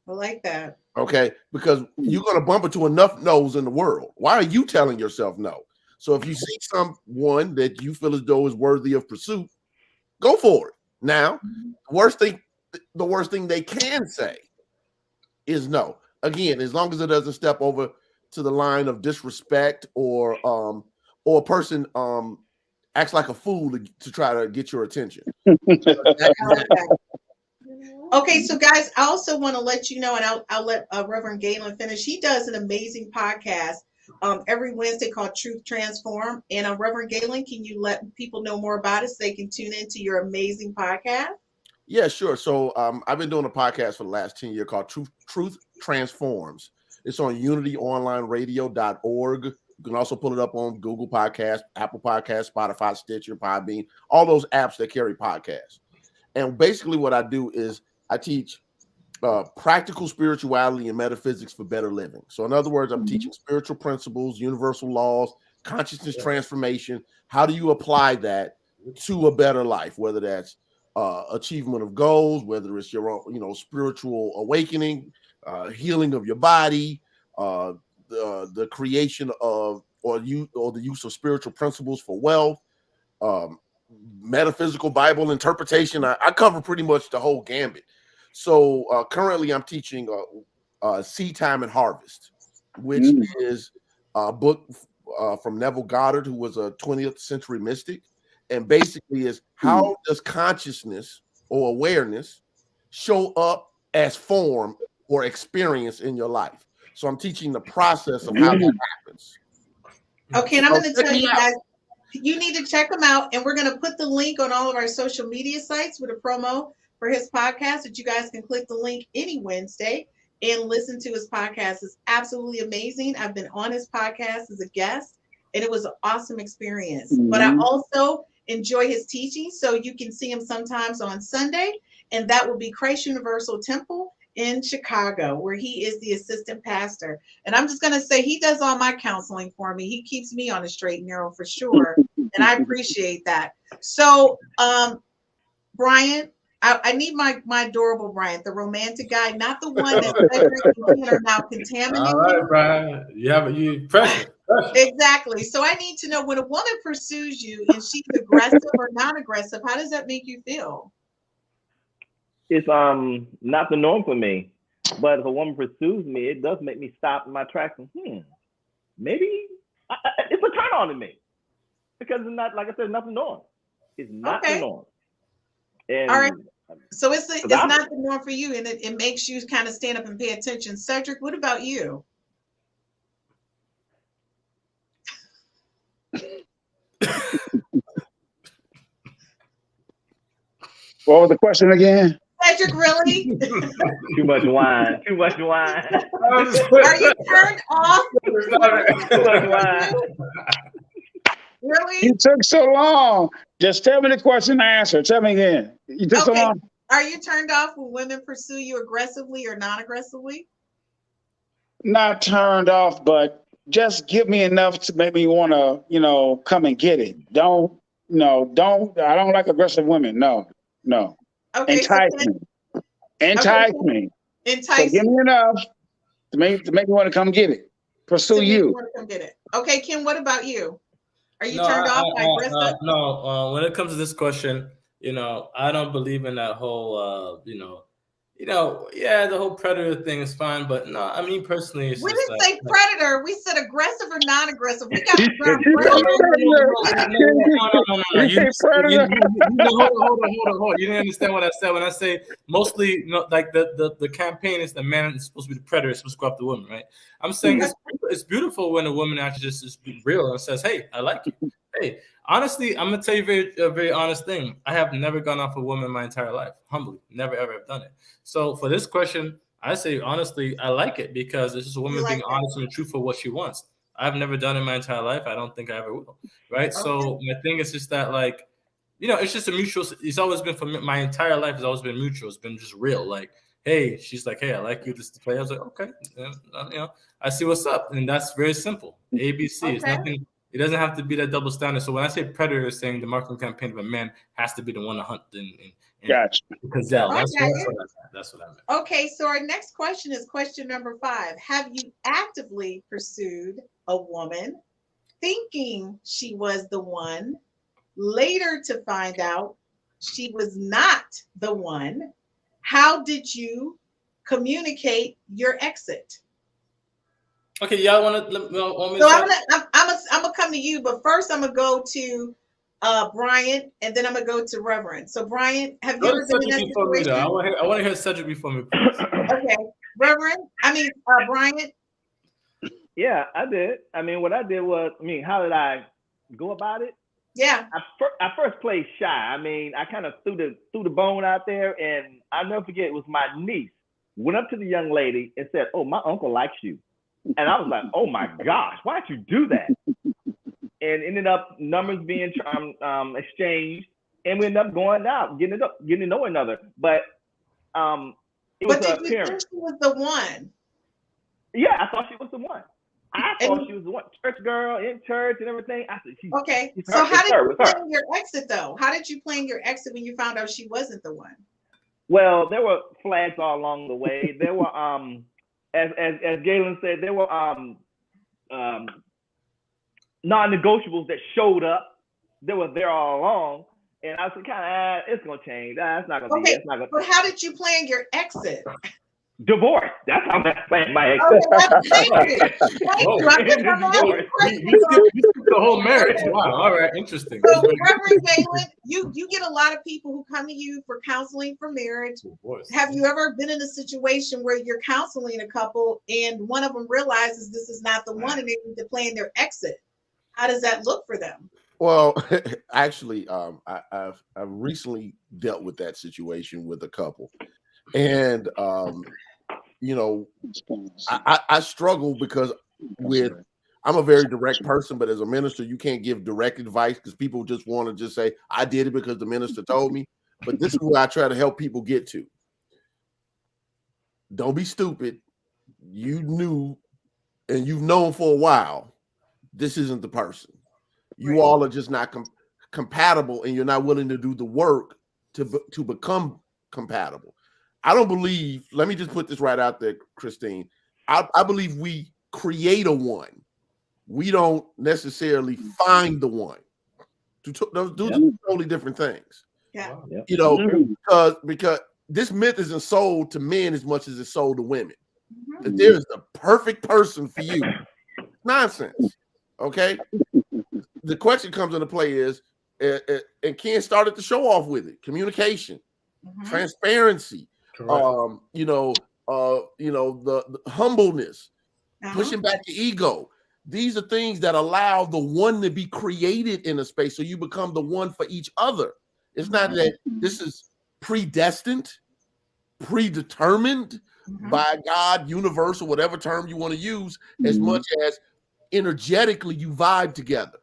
Speaker 1: I like that.
Speaker 2: Okay, because you're going to bump into enough no's in the world. Why are you telling yourself no? So if you see someone that you feel as though is worthy of pursuit, go for it. Now, the worst thing they can say is no. Again, as long as it doesn't step over to the line of disrespect or a person acts like a fool to try to get your attention.
Speaker 1: Okay, so guys, I also want to let you know, and I'll let Reverend Gaylon finish. He does an amazing podcast every Wednesday called Truth Transform. And Reverend Gaylon, can you let people know more about it so they can tune into your amazing podcast?
Speaker 2: Yeah, sure. So I've been doing a podcast for the last 10 years called Truth Transforms. It's on unityonlineradio.org. You can also pull it up on Google Podcasts, Apple Podcasts, Spotify, Stitcher, Podbean, all those apps that carry podcasts. And basically what I do is I teach practical spirituality and metaphysics for better living. So in other words, I'm teaching spiritual principles, universal laws, consciousness transformation. How do you apply that to a better life, whether that's achievement of goals, whether it's your own, spiritual awakening, healing of your body, the creation of or the use of spiritual principles for wealth, metaphysical Bible interpretation. I cover pretty much the whole gambit. So currently I'm teaching Seed Time and Harvest, which is a book from Neville Goddard, who was a 20th century mystic. And basically is how does consciousness or awareness show up as form or experience in your life? So I'm teaching the process of how that happens.
Speaker 1: Okay, and I'm going to tell you guys, you need to check him out. And we're going to put the link on all of our social media sites with a promo for his podcast that you guys can click the link any Wednesday and listen to his podcast. It's absolutely amazing. I've been on his podcast as a guest, and it was an awesome experience. But I also enjoy his teaching, so you can see him sometimes on Sunday, and that will be Christ Universal Temple in Chicago, where he is the assistant pastor. And I'm just going to say he does all my counseling for me. He keeps me on the straight and narrow for sure, and I appreciate that. So, Briant, I need my adorable Briant, the romantic guy, not the one that Cedric and Ken are now contaminating.
Speaker 4: All right, Brian. You pressure.
Speaker 1: Exactly. So I need to know, when a woman pursues you and she's aggressive or non-aggressive, how does that make you feel?
Speaker 5: It's not the norm for me, but if a woman pursues me, it does make me stop in my tracks and maybe it's a turn on to me, because it's not, like I said, not the norm. It's not the norm. And
Speaker 1: all right. So it's not the norm for you, and it makes you kind of stand up and pay attention. Cedric, what about you?
Speaker 3: What was the question again?
Speaker 1: Cedric, really?
Speaker 5: Too much wine. Too much wine.
Speaker 1: Are you turned off?
Speaker 5: Too much wine.
Speaker 1: Really?
Speaker 3: You took so long. Just tell me the question and answer. Tell me again. You took so long.
Speaker 1: Are you turned off when women pursue you aggressively or non-aggressively?
Speaker 3: Not turned off, but just give me enough to make me want to, come and get it. I don't like aggressive women. No.
Speaker 1: Okay.
Speaker 3: Entice me. So give me enough to make me want to come get it. Pursue you.
Speaker 1: Come get it. Okay, Kim, what about you? Are you turned off by aggressive?
Speaker 4: No. When it comes to this question, I don't believe in that whole, the whole predator thing is fine, but no, I mean, personally, it's
Speaker 1: we
Speaker 4: just
Speaker 1: didn't say predator. We said aggressive or non-aggressive. We got
Speaker 4: Hold on. You didn't understand what I said when I say mostly, like the campaign is the man is supposed to be the predator, is supposed to go after the woman, right? I'm saying it's beautiful when a woman actually just be real and says, "Hey, I like you." Hey, honestly, I'm gonna tell you a very honest thing. I have never gone off a woman my entire life. Humbly, never ever have done it. So for this question, I say honestly, I like it because it's just a woman being honest and truthful what she wants. I've never done it in my entire life. I don't think I ever will. Right. Okay. So my thing is just that, like, it's just a mutual. It's always been for me, my entire life has always been mutual. It's been just real. Like, hey, she's like, hey, I like you to play. I was like, okay, I see what's up, and that's very simple. ABC. Okay. It's nothing. It doesn't have to be that double standard. So when I say predator, is saying the marketing campaign of a man has to be the one to hunt and
Speaker 3: gotcha.
Speaker 4: Gazelle. That's what I meant.
Speaker 1: Okay, so our next question is question number 5. Have you actively pursued a woman thinking she was the one, later to find out she was not the one? How did you communicate your exit?
Speaker 4: Okay, y'all want me
Speaker 1: to? So I'm gonna come to you, but first I'm gonna go to Briant, and then I'm gonna go to Reverend. So Briant, have you ever been in that situation?
Speaker 4: I want to hear Cedric before me.
Speaker 1: Okay, Reverend. Briant.
Speaker 5: Yeah, I did. What I did was, how did I go about it?
Speaker 1: Yeah.
Speaker 5: I first played shy. I kind of threw the bone out there, and I'll never forget. It was my niece went up to the young lady and said, "Oh, my uncle likes you." And I was like, oh my gosh, why'd you do that? And ended up numbers being exchanged, and we ended up going out, getting to know one another. But it was
Speaker 1: did you think she was the one?
Speaker 5: Yeah, I thought she was the one. I thought she was the one. Church girl in church and everything. I said,
Speaker 1: okay. So how did you plan your exit though? How did you plan your exit when you found out she wasn't the one?
Speaker 5: Well, there were flags all along the way. There were as Gaylon said, there were non-negotiables that showed up. They were there all along, and I was kind of, it's gonna change. It's not gonna be. It's not gonna.
Speaker 1: But how did you plan your exit?
Speaker 5: Divorce. That's how I planned my exit.
Speaker 1: Thank you.
Speaker 4: You took the whole marriage. Wow. All right. Interesting.
Speaker 1: So, Reverend Gaylon, you get a lot of people who come to you for counseling for marriage. Have you ever been in a situation where you're counseling a couple and one of them realizes this is not the one and they need to plan their exit? How does that look for them?
Speaker 2: Well, actually, I've recently dealt with that situation with a couple, and I struggle because I'm a very direct person, but as a minister, you can't give direct advice because people just want to just say, I did it because the minister told me. But this is where I try to help people get to. Don't be stupid. You knew and you've known for a while, this isn't the person. You all are just not compatible, and you're not willing to do the work to become compatible. I don't believe, let me just put this right out there, Christine. I believe we create a one. We don't necessarily find the one. Those are totally different things.
Speaker 1: Yeah.
Speaker 2: Because this myth isn't sold to men as much as it's sold to women. That there's the perfect person for you. Nonsense. Okay. The question comes into play is, and Ken started to show off with it: communication, transparency, the humbleness, pushing back the ego. These are things that allow the one to be created in a space, so you become the one for each other. It's not that this is predestined, predetermined by God, universal, whatever term you want to use, as much as energetically you vibe together.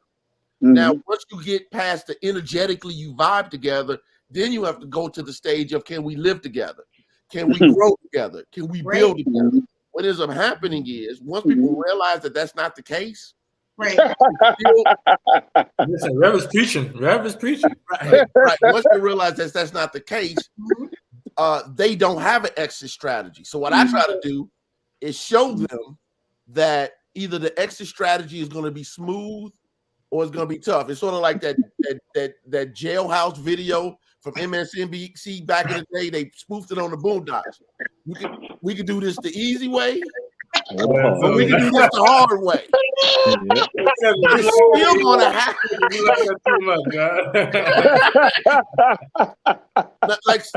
Speaker 2: Now, once you get past the energetically you vibe together, then you have to go to the stage of, can we live together? Can we grow together? Can we build together? What ends up happening is, once people realize that that's not the case,
Speaker 4: Listen, Rev is preaching. Right.
Speaker 2: Once they realize that that's not the case, they don't have an exit strategy. So what I try to do is show them that either the exit strategy is going to be smooth or it's going to be tough. It's sort of like that jailhouse video from MSNBC back in the day. They spoofed it on the Boondocks. We could do this the easy way, but we can do this the hard way. It's still going to happen.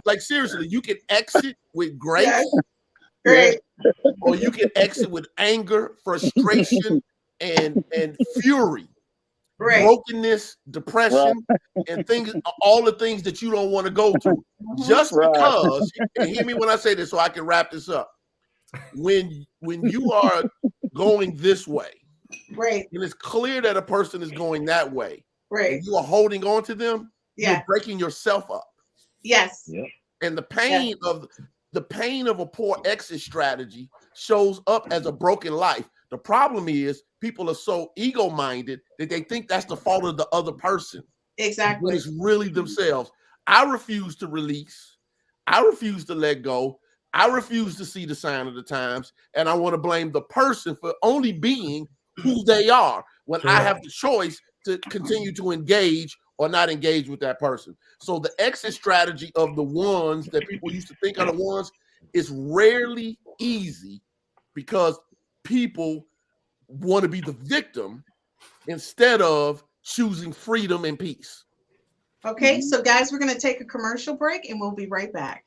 Speaker 2: Like seriously, you can exit with grace, or you can exit with anger, frustration, and fury. Brokenness, depression, and things, all the things that you don't want to go through. Just because, and hear me when I say this so I can wrap this up. when you are going this way,
Speaker 1: right,
Speaker 2: and it's clear that a person is going that way,
Speaker 1: right,
Speaker 2: and you are holding on to them, you're breaking yourself up.
Speaker 1: Yes.
Speaker 5: Yep.
Speaker 2: And the pain of a poor exit strategy shows up as a broken life. The problem is people are so ego-minded that they think that's the fault of the other person.
Speaker 1: Exactly.
Speaker 2: When it's really themselves. I refuse to release. I refuse to let go. I refuse to see the sign of the times. And I want to blame the person for only being who they are when I have the choice to continue to engage or not engage with that person. So the exit strategy of the ones that people used to think are the ones is rarely easy because people want to be the victim instead of choosing freedom and peace.
Speaker 1: Okay, so guys, we're going to take a commercial break and we'll be right back.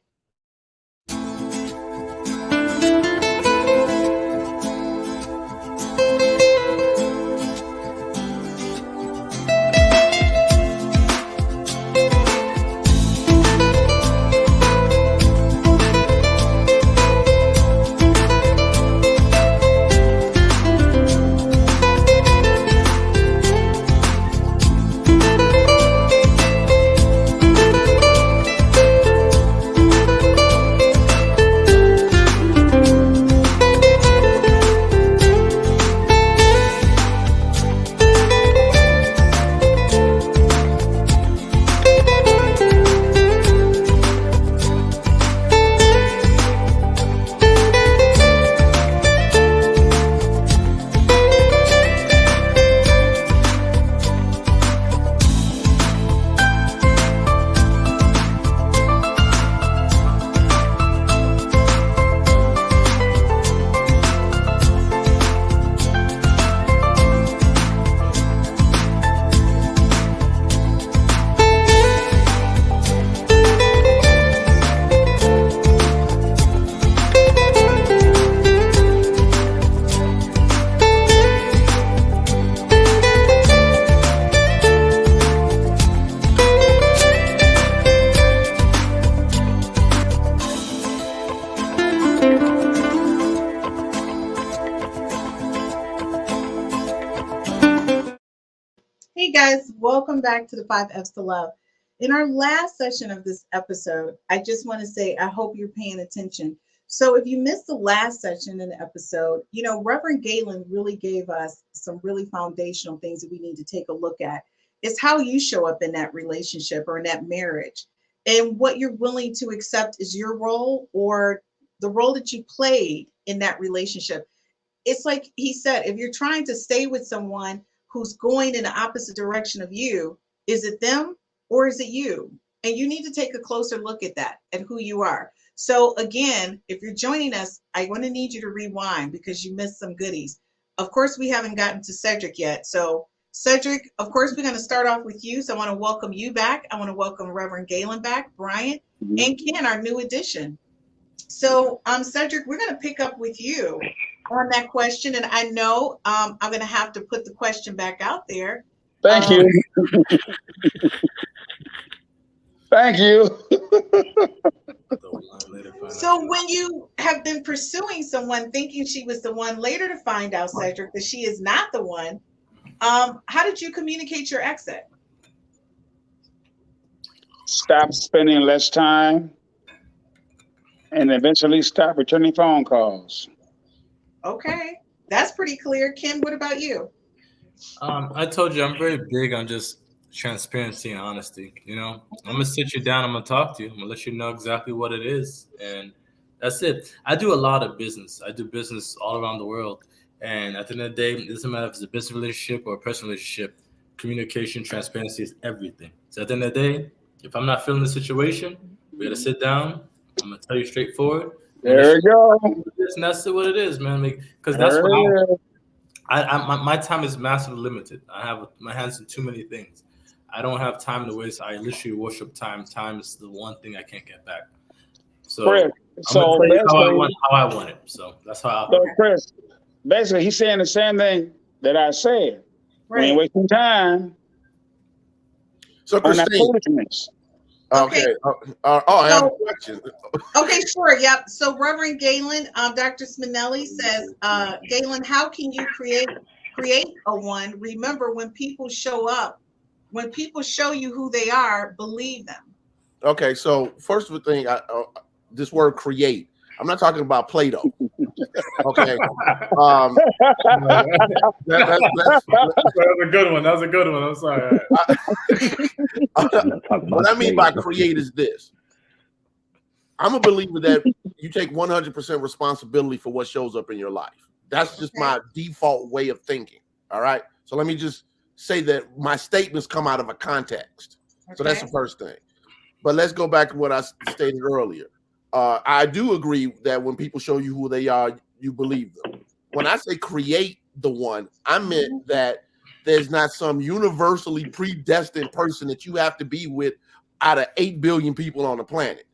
Speaker 1: Hey guys, welcome back to the 5 F's to Love. In our last session of this episode, I just want to say I hope you're paying attention. So if you missed the last session in the episode, you know, Reverend Gaylon really gave us some really foundational things that we need to take a look at. It's how you show up in that relationship or in that marriage, and what you're willing to accept is your role or the role that you played in that relationship. It's like he said, if you're trying to stay with someone who's going in the opposite direction of you, is it them or is it you? And you need to take a closer look at that, at who you are. So again, if you're joining us, I want to need you to rewind because you missed some goodies. Of course, we haven't gotten to Cedric yet. So Cedric, of course, we're going to start off with you. So I want to welcome you back. I want to welcome Reverend Gaylon back, Briant, and Ken, our new addition. So Cedric, we're going to pick up with you on that question. And I know I'm going to have to put the question back out there.
Speaker 3: Thank you. Thank you.
Speaker 1: So when you have been pursuing someone thinking she was the one, later to find out, Cedric, that she is not the one, how did you communicate your exit?
Speaker 3: Stop spending less time and eventually stop returning phone calls.
Speaker 1: Okay, that's pretty clear. Ken, what about you?
Speaker 4: I told you I'm very big on just transparency and honesty. You know, I'm gonna sit you down. I'm gonna talk to you. I'm gonna let you know exactly what it is, and that's it. I do a lot of business. I do business all around the world, and at the end of the day, it doesn't matter if it's a business relationship or a personal relationship. Communication, transparency is everything. So at the end of the day, if I'm not feeling the situation, we gotta sit down. I'm gonna tell you straightforward.
Speaker 3: There you go.
Speaker 4: And that's what it is, man. Because that's what my time is massively limited. I have my hands in too many things. I don't have time to waste. I literally worship time. Time is the one thing I can't get back. So,
Speaker 3: Chris,
Speaker 4: how I want it. So that's how.
Speaker 3: Chris, basically, he's saying the same thing that I said.
Speaker 1: Right.
Speaker 3: We ain't wasting time.
Speaker 2: So, Christine, Okay. I have a question.
Speaker 1: Okay, sure. Yep. So Reverend Gaylon, Dr. Spinelli says, Gaylon, how can you create a one? Remember, when people show up, when people show you who they are, believe them.
Speaker 2: Okay, so first of the thing, this word create, I'm not talking about Play-Doh. Okay.
Speaker 4: That was a good one. That was a good one. I'm sorry.
Speaker 2: What I mean by create is this. I'm a believer that you take 100% responsibility for what shows up in your life. That's just my default way of thinking. All right. So let me just say that my statements come out of a context. Okay. So that's the first thing. But let's go back to what I stated earlier. I do agree that when people show you who they are, you believe them. When I say create the one, I meant that there's not some universally predestined person that you have to be with out of 8 billion people on the planet.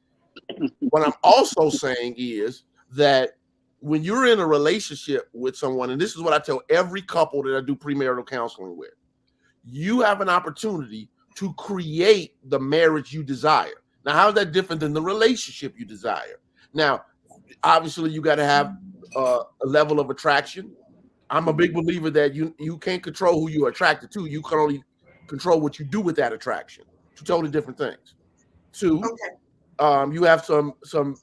Speaker 2: What I'm also saying is that when you're in a relationship with someone, and this is what I tell every couple that I do premarital counseling with, you have an opportunity to create the marriage you desire. Now, how is that different than the relationship you desire? Now, obviously, you got to have a level of attraction. I'm a big believer that you can't control who you're attracted to. You can only control what you do with that attraction. Two totally different things. Two, you have some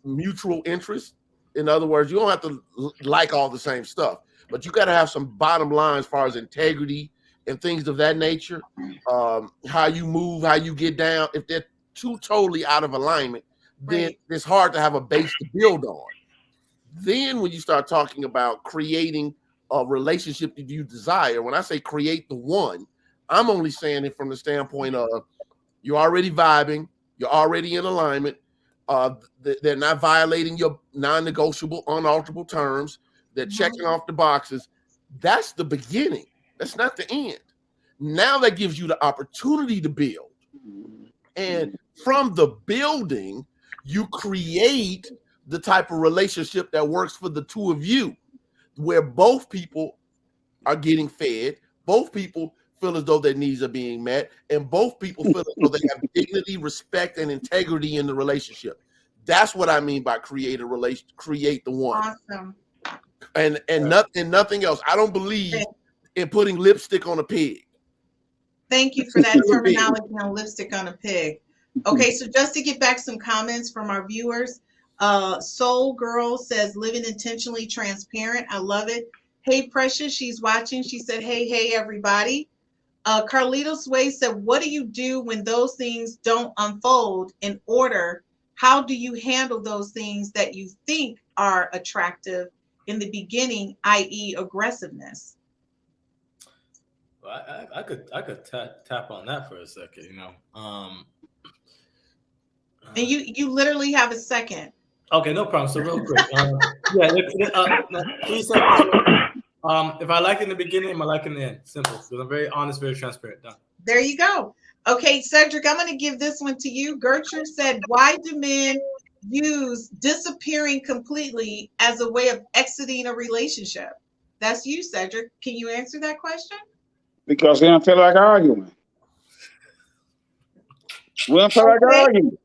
Speaker 2: mutual interest. In other words, you don't have to like all the same stuff, but you got to have some bottom line as far as integrity and things of that nature. How you move, how you get down. If they're too totally out of alignment, then it's hard to have a base to build on. Then when you start talking about creating a relationship that you desire, when I say create the one, I'm only saying it from the standpoint of you're already vibing, you're already in alignment, they're not violating your non-negotiable, unalterable terms, they're checking off the boxes. That's the beginning. That's not the end. Now that gives you the opportunity to build. And from the building, you create the type of relationship that works for the two of you, where both people are getting fed, both people feel as though their needs are being met, and both people feel as though they have dignity, respect, and integrity in the relationship. That's what I mean by create the one.
Speaker 1: Awesome.
Speaker 2: And nothing else. I don't believe in putting lipstick on a pig.
Speaker 1: Thank you for that terminology on lipstick on a pig. Okay, so just to get back some comments from our viewers, Soul Girl says, living intentionally transparent. I love it. Hey, Precious, she's watching. She said, hey, everybody. Carlitos Way said, what do you do when those things don't unfold in order? How do you handle those things that you think are attractive in the beginning, i.e. aggressiveness?
Speaker 4: Well, I could tap on that for a second, you know.
Speaker 1: And you literally have a second.
Speaker 4: Okay, no problem. So real quick, 3 seconds. If I like it in the beginning, I like it in the end. Simple. Because I'm very honest, very transparent. Done.
Speaker 1: There you go. Okay, Cedric, I'm going to give this one to you. Gertrude said, why do men use disappearing completely as a way of exiting a relationship? That's you, Cedric. Can you answer that question?
Speaker 3: Because they don't feel like arguing. We don't feel like arguing.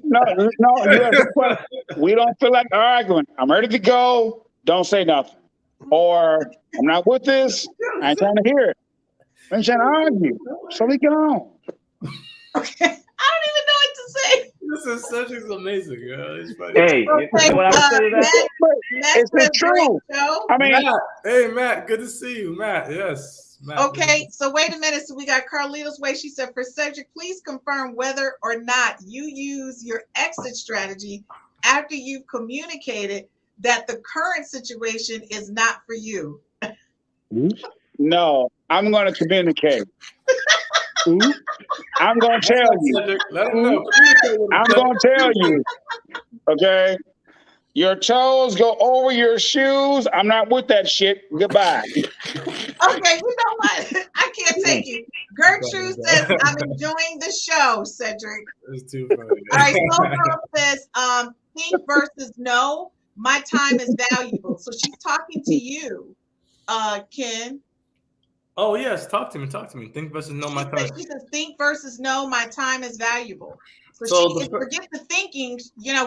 Speaker 3: No. We don't feel like arguing. I'm ready to go. Don't say nothing. Or I'm not with this. I ain't trying to hear it. I ain't trying to argue. So we go.
Speaker 1: Okay. I don't even know what to say.
Speaker 4: This is Cedric's amazing. It's funny.
Speaker 5: Hey, what I was saying that?
Speaker 3: It's the truth. I mean,
Speaker 4: Matt. Hey, Matt. Good to see you, Matt. Yes. Matt.
Speaker 1: Okay, so wait a minute. So we got Carlito's Way. She said, for Cedric, please confirm whether or not you use your exit strategy after you've communicated that the current situation is not for you.
Speaker 3: No, I'm going to communicate. I'm going to tell you.
Speaker 4: Let him know.
Speaker 3: I'm going to tell you. Okay? Your toes go over your shoes. I'm not with that shit. Goodbye.
Speaker 1: Okay, you know what? I can't take you. Gertrude says, I'm enjoying the show, Cedric.
Speaker 4: It's too funny.
Speaker 1: All right, Soul Girl says, pink versus no. My time is valuable. So she's talking to you, Ken.
Speaker 4: Oh yes, talk to me. Think versus know my time.
Speaker 1: She says think versus know my time is valuable. So
Speaker 4: So
Speaker 1: forget the thinking,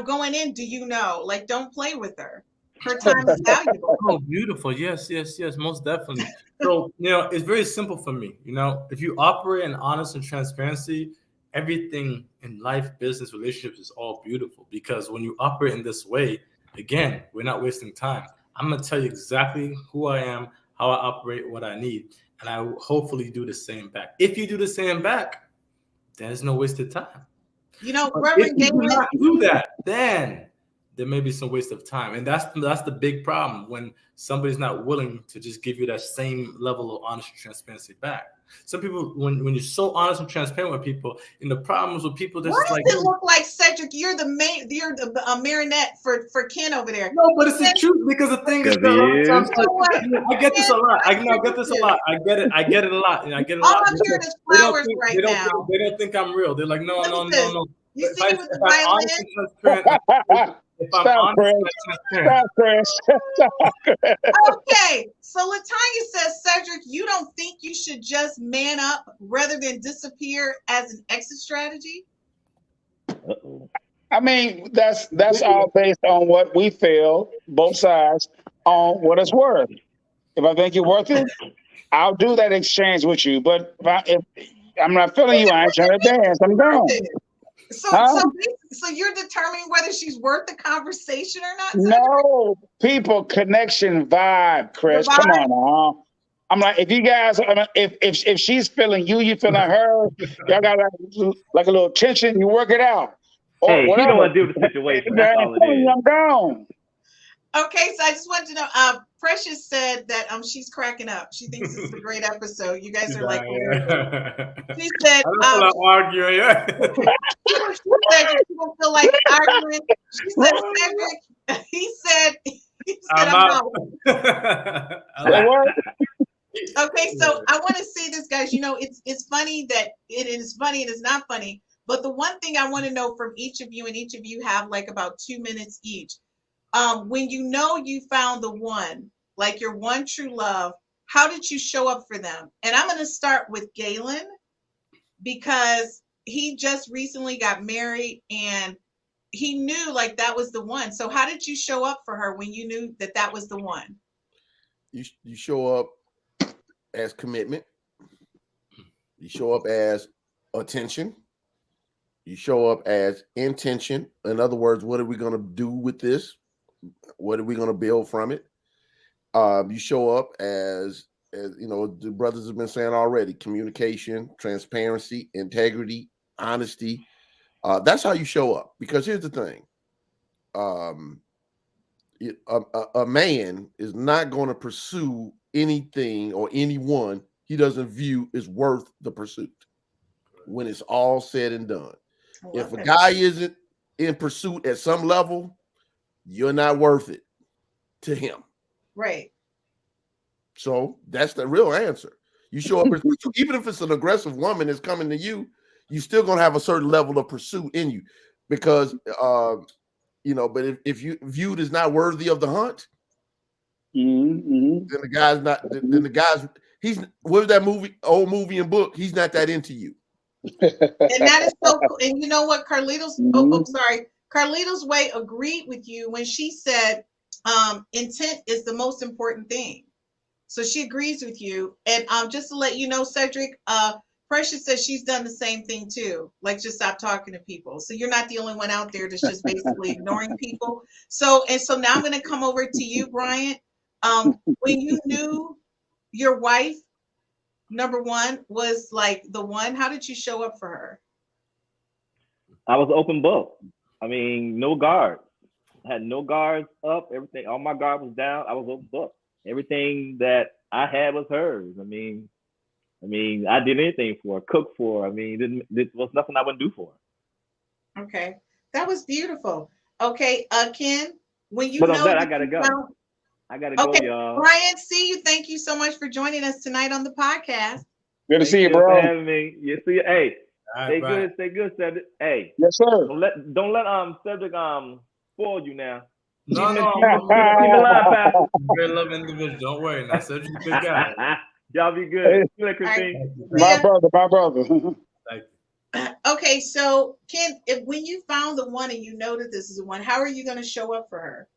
Speaker 1: going in, do you know? Like, don't play with her. Her time is valuable.
Speaker 4: Oh, beautiful. Yes, most definitely. So, it's very simple for me. If you operate in honesty and transparency, everything in life, business, relationships is all beautiful. Because when you operate in this way, again, we're not wasting time. I'm going to tell you exactly who I am, how I operate, what I need. And I will hopefully do the same back. If you do the same back, there's no wasted time.
Speaker 1: Reverend
Speaker 4: if you do
Speaker 1: Gaylon,
Speaker 4: not do that, then there may be some waste of time. And that's the big problem when somebody's not willing to just give you that same level of honesty and transparency back. Some people, when you're so honest and transparent with people, and the problems with people,
Speaker 1: why does it look like, Cedric, you're the marionette for Ken over there?
Speaker 4: No, but it's the truth, because the thing is, I get this a lot. I get this a lot. I get it a lot. And I get it a lot.
Speaker 1: All I'm hearing is flowers right now.
Speaker 4: They don't think I'm real. They're like, no.
Speaker 1: You see me with the violin?
Speaker 3: Stop, Chris.
Speaker 1: Okay, so Latanya says, Cedric, you don't think you should just man up rather than disappear as an exit strategy?
Speaker 3: I mean, that's all based on what we feel, both sides, on what it's worth. If I think you're worth it, I'll do that exchange with you. But if I'm not feeling you, I ain't trying to dance. I'm gone.
Speaker 1: So you're determining whether she's worth the conversation or not? Cedric?
Speaker 3: No, people, connection, vibe, Chris. Come on now. I'm like, if you guys, if she's feeling you feeling her, y'all got like a little tension, you work it out.
Speaker 5: Or hey, whatever. You don't want to deal with the situation. That's all it is.
Speaker 3: I'm gone.
Speaker 1: Okay, so I just wanted to know. Precious said that she's cracking up. She thinks this is a great episode. You guys are like, she said,
Speaker 4: I'm arguing.
Speaker 1: She said you don't feel like arguing. She said, Cedric. He said I'm out. Okay, so I want to say this, guys. It's funny that it is funny and it's not funny. But the one thing I want to know from each of you, and each of you have like about 2 minutes each. When you found the one, like your one true love, how did you show up for them? And I'm going to start with Gaylon, because he just recently got married and he knew like that was the one. So how did you show up for her when you knew that that was the one?
Speaker 2: You show up as commitment. You show up as attention. You show up as intention. In other words, what are we going to do with this? What are we going to build from it? You show up as the brothers have been saying already: communication, transparency, integrity, honesty. That's how you show up. Because here's the thing: a man is not going to pursue anything or anyone he doesn't view is worth the pursuit when it's all said and done. If a guy isn't in pursuit at some level, you're not worth it to him.
Speaker 1: Right.
Speaker 2: So that's the real answer. You show up, even if it's an aggressive woman that's coming to you, you're still going to have a certain level of pursuit in you, because, but if you viewed as not worthy of the hunt, then the guy's not, he's, what was that old movie and book? He's not that into you.
Speaker 1: And that is so cool. And you know what, Carlito's, Carlito's Way agreed with you when she said intent is the most important thing. So she agrees with you. And just to let you know, Cedric, Precious says she's done the same thing too. Like, just stop talking to people. So you're not the only one out there that's just basically ignoring people. So now I'm going to come over to you, Briant. When you knew your wife, number one, was like the one, how did you show up for her?
Speaker 5: I was open book. I mean, no guards. I had no guards up. Everything, all my guard was down. I was open book. Everything that I had was hers. I mean, I did anything for her, cook for her. I mean, there was nothing I wouldn't do for her.
Speaker 1: Okay, that was beautiful. Okay, Ken, when you
Speaker 5: but on that, I gotta go. Go, y'all.
Speaker 1: Brian, see you. Thank you so much for joining us tonight on the podcast.
Speaker 3: Good to see you, bro.
Speaker 5: Having me. You see, hey, stay good, Cedric. Hey,
Speaker 3: yes, sir.
Speaker 5: Don't let Cedric spoil you now.
Speaker 4: No. Very loving individual. Don't worry. Now, Cedric's a good guy.
Speaker 5: Y'all be good. See you later, Christine.
Speaker 3: My brother.
Speaker 4: Like,
Speaker 1: Okay, so Ken, when you found the one and you know that this is the one, how are you going to show up for her?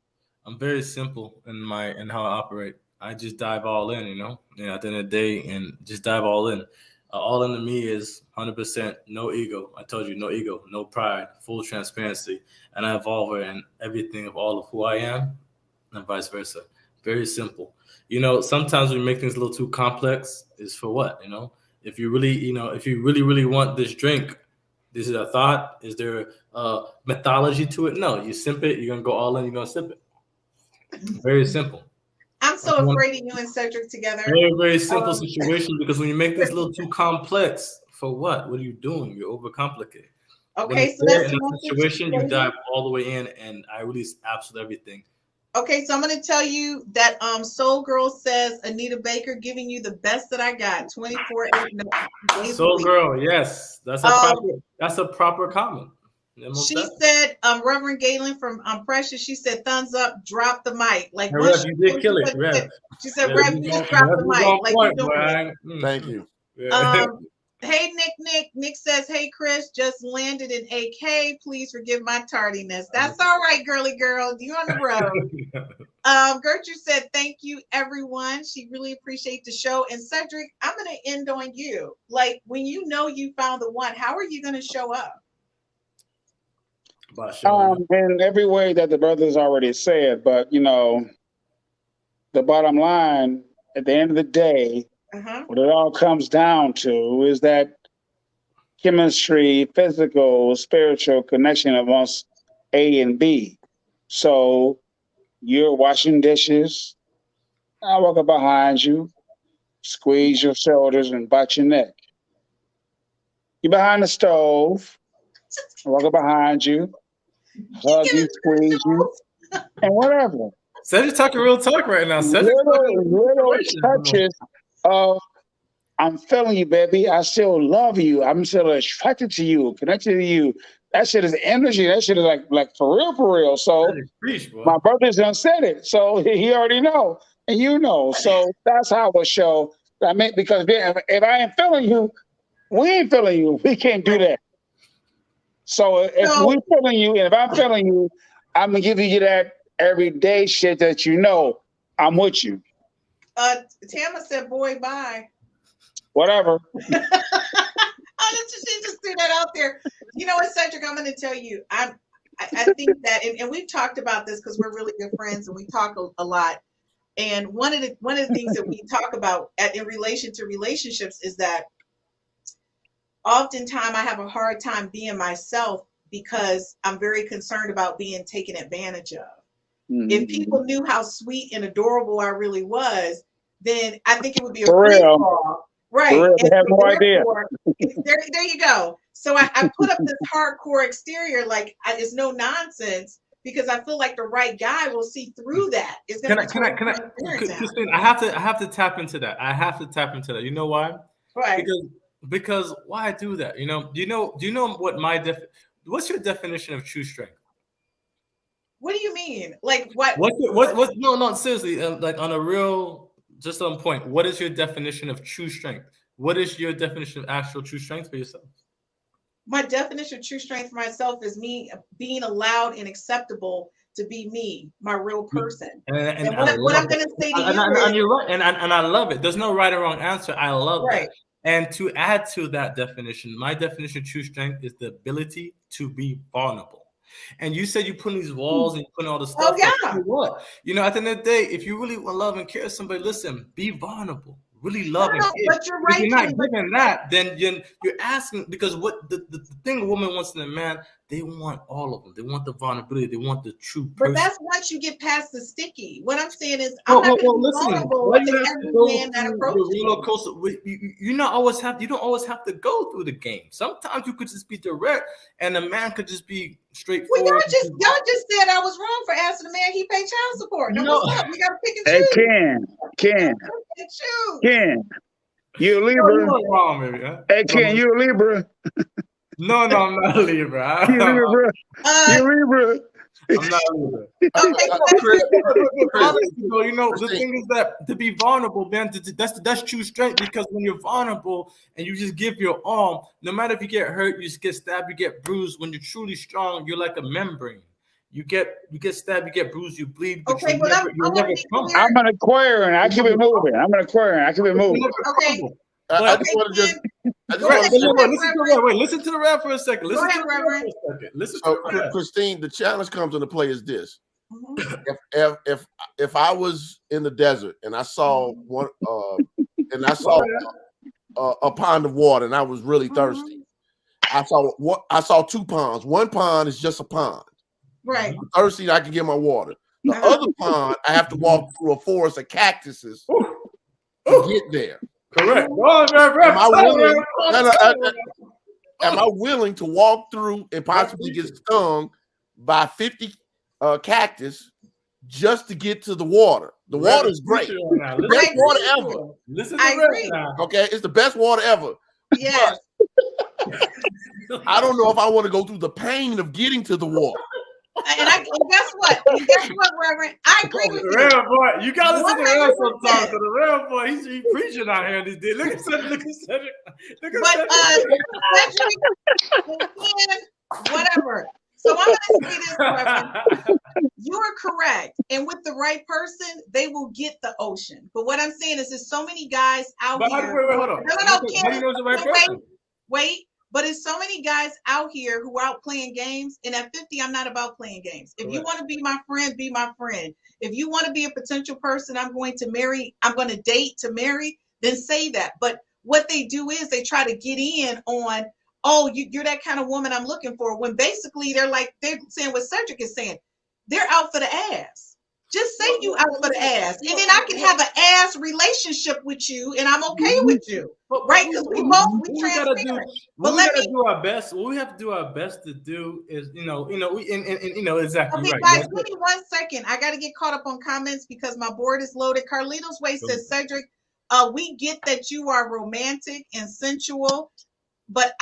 Speaker 4: I'm very simple in how I operate. I just dive all in, at the end of the day, and just dive all in. All into me is 100% no ego. I told you, no ego, no pride, full transparency, and I evolve her in everything of all of who I am, and vice versa. Very simple. Sometimes we make things a little too complex. Is for what? If you really want this drink, this is a thought. Is there a mythology to it? No, you sip it. You're gonna go all in. You're gonna sip it. Very simple.
Speaker 1: I'm so afraid of you and Cedric together.
Speaker 4: Very, very simple situation, because when you make this a little too complex, for what? What are you doing? You're overcomplicating.
Speaker 1: Okay, so that's
Speaker 4: in a situation you dive all the way in, and I release absolutely everything.
Speaker 1: Okay, so I'm going to tell you that Soul Girl says Anita Baker giving you the best that I got. 24/8.
Speaker 4: Soul Girl, yes, that's a proper comment.
Speaker 1: She said, Reverend Gaylon from Precious, she said, thumbs up, drop the mic. Like,
Speaker 4: hey, Rev, you did kill it, Rev.
Speaker 1: She said, Rev, you just drop the mic. Like, you're doing it.
Speaker 2: Thank you.
Speaker 1: Hey, Nick says, hey, Chris, just landed in AK. Please forgive my tardiness. That's all right, girly girl. You on the road. Gertrude said, thank you, everyone. She really appreciates the show. And Cedric, I'm going to end on you. Like, when you know you found the one, how are you going to show up?
Speaker 3: In every way that the brothers already said, but the bottom line, at the end of the day, what it all comes down to is that chemistry, physical, spiritual connection amongst A and B. So you're washing dishes, I walk up behind you, squeeze your shoulders and bite your neck. You're behind the stove, I walk up behind you, hug you, squeeze you, and whatever.
Speaker 4: Cedric's talking real talk right now.
Speaker 3: Little touches of, I'm feeling you, baby. I still love you. I'm still attracted to you, connected to you. That shit is energy. That shit is like for real. So my brother's done said it. So he already know. And you know. So that's how it show. I mean, because if I ain't feeling you, we ain't feeling you. We can't do that. So if we're feeling you, and if I'm feeling you, I'm gonna give you that everyday shit that I'm with you.
Speaker 1: Tama said, boy, bye.
Speaker 3: Whatever.
Speaker 1: She just threw that out there. You know what, Cedric, I'm going to tell you, I think that, and we've talked about this because we're really good friends and we talk a lot. And one of the things that we talk about in relation to relationships is that oftentimes I have a hard time being myself because I'm very concerned about being taken advantage of. Mm-hmm. If people knew how sweet and adorable I really was, then I think it would be a free fall. Right.
Speaker 3: They have no idea.
Speaker 1: There you go. So I put up this hardcore exterior, like it's no nonsense, because I feel like the right guy will see through that. It's gonna
Speaker 4: Christine, I have to tap into that. You know why?
Speaker 1: Right.
Speaker 4: Because why I do that? Do you know what what's your definition of true strength?
Speaker 1: What do you mean? Like what?
Speaker 4: No, seriously, like on a real, just on point, what is your definition of true strength? What is your definition of actual true strength for yourself?
Speaker 1: My definition of true strength for myself is me being allowed and acceptable to be me, my real person. And what I'm going to say to you
Speaker 4: and you're right, and I love it. There's no right or wrong answer. I love that. And to add to that definition, my definition of true strength is the ability to be vulnerable. And you said you put in these walls and you put in all the stuff.
Speaker 1: Oh, yeah.
Speaker 4: Like, what? At the end of the day, if you really want to love and care somebody, listen, be vulnerable. Really love and care.
Speaker 1: But you're right.
Speaker 4: If you're not giving that, then you're asking, because what the thing a woman wants in a man, they want all of them. They want the vulnerability. They want the true person.
Speaker 1: But that's once you get past the sticky. What I'm saying is, I'm not vulnerable to every man that approaches me.
Speaker 4: You don't always have to go through the game. Sometimes you could just be direct, and a man could just be straightforward.
Speaker 1: Well, y'all just said I was wrong for asking a man he paid child support. No, what's up? We got to pick and choose.
Speaker 3: Ken, you a Libra?
Speaker 4: Wrong, maybe, huh?
Speaker 3: Hey, Ken, you a Libra?
Speaker 4: No, I'm not a Libra.
Speaker 3: You Libra?
Speaker 4: I'm not either.
Speaker 1: Honestly,
Speaker 4: though, the thing is that to be vulnerable, man, that's true strength, because when you're vulnerable and you just give your all, no matter if you get hurt, you just get stabbed, you get bruised. When you're truly strong, you're like a membrane. You get stabbed, you get bruised, you bleed. But
Speaker 1: okay, well,
Speaker 3: I'm an Aquarian. I keep it moving. I'm an Aquarian. I keep it moving.
Speaker 1: Okay.
Speaker 2: I just want to
Speaker 4: listen to the rap for a second.
Speaker 1: Go ahead, Reverend.
Speaker 4: Listen to the rap.
Speaker 2: Christine, the challenge comes into play is this. If I was in the desert and I saw one a pond of water and I was really thirsty, I saw two ponds. One pond is just a pond.
Speaker 1: Right.
Speaker 2: I'm thirsty, I can get my water. The other pond, I have to walk through a forest of cactuses to get there.
Speaker 4: Correct.
Speaker 2: Am I willing to walk through and possibly get stung by 50 cactus just to get to the water? The water is great. The best water ever.
Speaker 4: Listen to Reverend now.
Speaker 2: Okay, it's the best water ever.
Speaker 1: Yes.
Speaker 2: I don't know if I want to go through the pain of getting to the water.
Speaker 1: And guess what? Reverend? I agree with you.
Speaker 4: Real boy, you gotta listen to Rev sometimes. The real boy, he's preaching out here these days. Look at Cedric.
Speaker 1: Whatever. So I'm going to say this, Reverend. You are correct. And with the right person, they will get the ocean. But what I'm saying is there's so many guys out here.
Speaker 4: Wait, hold on.
Speaker 1: No, wait. But there's so many guys out here who are out playing games. And at 50, I'm not about playing games. If you want to be my friend, be my friend. If you want to be a potential person I'm going to marry, I'm going to date to marry, then say that. But what they do is they try to get in on, oh, you're that kind of woman I'm looking for. When basically they're saying what Cedric is saying. They're out for the ass. Just say you out for the ass. And then I can have an ass relationship with you and I'm okay with you. Right? Because we transparent.
Speaker 4: But let me do our best. What we have to do our best to do is, exactly
Speaker 1: okay,
Speaker 4: right.
Speaker 1: Guys, give me 1 second. I got to get caught up on comments because my board is loaded. Carlito's Way says, Cedric, we get that you are romantic and sensual, but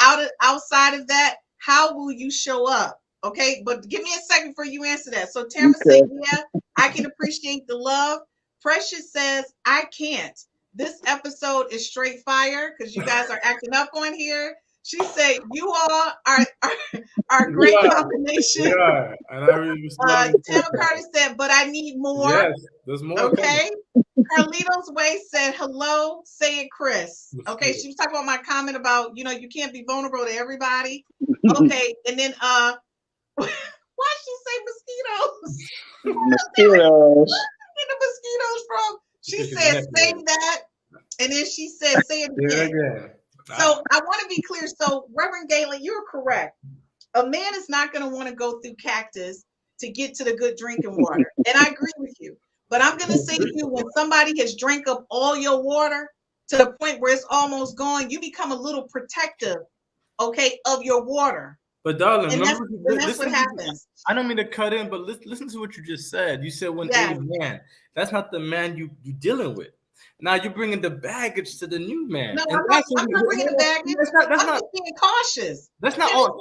Speaker 1: outside of that, how will you show up? Okay, but give me a second before you answer that. So Tamara said, yeah, I can appreciate the love. Precious says, I can't. This episode is straight fire because you guys are acting up on here. She said, you all are a great combination.
Speaker 4: Yeah, and I really
Speaker 1: Tamara Carter said, but I need more.
Speaker 4: Yes, there's more.
Speaker 1: Okay. Carlito's Way said, hello, say it, Chris. Okay, she was talking about my comment about, you can't be vulnerable to everybody. Okay, and then why she say mosquitoes?
Speaker 3: Mosquitoes.
Speaker 1: Where the mosquitoes from? She said, say that. And then she said, say it again. So I want to be clear. So Reverend Gaylon, you're correct. A man is not going to want to go through cactus to get to the good drinking water. And I agree with you. But I'm going to say to you, when somebody has drank up all your water to the point where it's almost gone, you become a little protective, okay, of your water.
Speaker 4: But darling,
Speaker 1: and that's what happens.
Speaker 4: I don't mean to cut in, but listen to what you just said. You said when a man, that's not the man you're dealing with. Now you're bringing the baggage to the new man.
Speaker 1: No, I'm not bringing the baggage. I'm just being cautious.
Speaker 4: That's not all.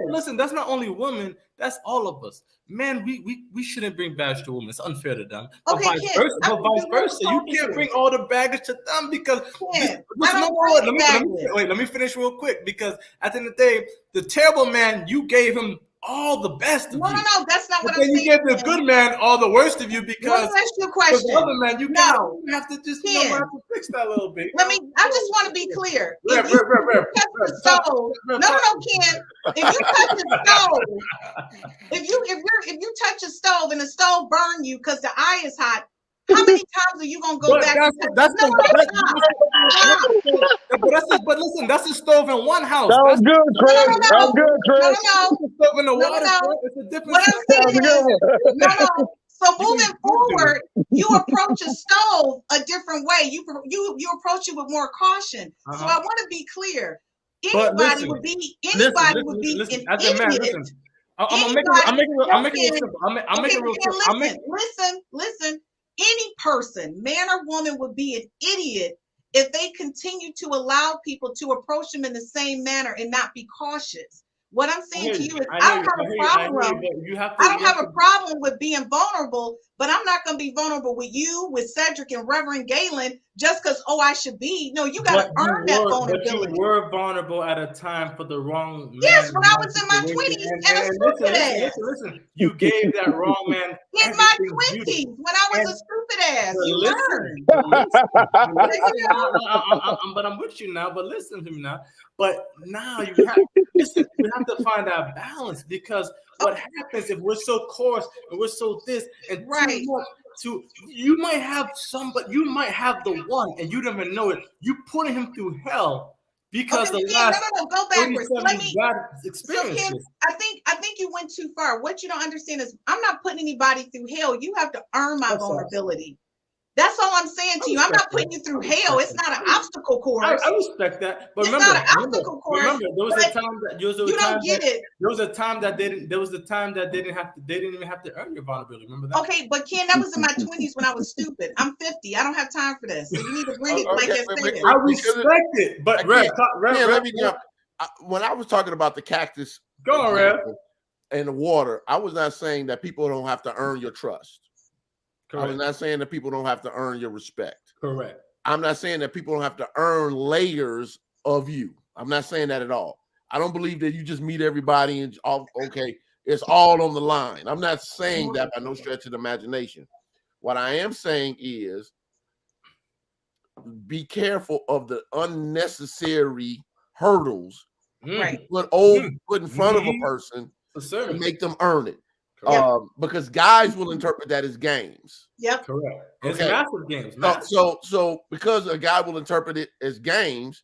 Speaker 4: Listen, that's not only women. That's all of us. Men, we shouldn't bring baggage to women. It's unfair to them. But
Speaker 1: Okay,
Speaker 4: vice versa, you can't bring all the baggage to them because let me finish real quick because at the end of the day, the terrible man, you gave him all the best of you.
Speaker 1: No, that's not what I'm saying.
Speaker 4: You gave the good man all the worst of you because
Speaker 1: let me ask you a question.
Speaker 4: The other man, you have to just have to fix that a little bit.
Speaker 1: I just want to be clear. If you touch the stove, Ken. If you touch the stove, if you touch a stove and the stove burn you because the eye is hot, how many times are you gonna go back?
Speaker 4: But listen, that's a stove in one house.
Speaker 3: That was good, Chris. That was good, Chris.
Speaker 4: Stove in the water. It's a different.
Speaker 1: What I'm saying is, So moving forward, you approach a stove a different way. You approach it with more caution. So I want to be clear. Anybody would be an idiot.
Speaker 4: I'm making it simple.
Speaker 1: Listen. Any person, man or woman, would be an idiot if they continue to allow people to approach them in the same manner and not be cautious. What I'm saying to you is
Speaker 4: I
Speaker 1: I don't have a problem.
Speaker 4: You have to,
Speaker 1: I don't have a problem with being vulnerable, but I'm not going to be vulnerable with you, with Cedric and Reverend Gaylon, just because, I should be. No, you got to earn that vulnerability.
Speaker 4: But you were vulnerable at a time for the wrong man.
Speaker 1: Yes, when I was in my 20s and a stupid ass.
Speaker 4: Listen, you gave that wrong man.
Speaker 1: In my 20s, when I was a stupid ass. You learned.
Speaker 4: But I'm with you now, but listen to me now. But now you have to find that balance, because what happens if we're so coarse and we're so this and
Speaker 1: right.
Speaker 4: You might have you might have the one and you don't even know it. You putting him through hell because
Speaker 1: go backwards. I think you went too far. What you don't understand is I'm not putting anybody through hell. You have to earn my vulnerability. That's all I'm saying to you. I'm not putting you through hell. It's not an obstacle course.
Speaker 4: I respect that, but
Speaker 1: it's not an obstacle course.
Speaker 4: Remember, there was a time that you
Speaker 1: don't get it.
Speaker 4: There was a time that they didn't even have to earn your vulnerability. Remember that?
Speaker 1: Okay, but Ken, that was in my 20s when I was stupid. I'm 50. I don't have time for this. So you need to bring it like I said.
Speaker 4: I respect it, but
Speaker 2: let me jump. When I was talking about the cactus,
Speaker 4: go on, Rev,
Speaker 2: and the water, I was not saying that people don't have to earn your trust. Correct. I was not saying that people don't have to earn your respect.
Speaker 4: Correct.
Speaker 2: I'm not saying that people don't have to earn layers of you. I'm not saying that at all. I don't believe that you just meet everybody and it's all on the line. I'm not saying that by no stretch of the imagination. What I am saying is be careful of the unnecessary hurdles put in front of a person to make them earn it. Because guys will interpret that as games.
Speaker 1: Yep.
Speaker 4: Correct. It's massive games.
Speaker 2: So because a guy will interpret it as games,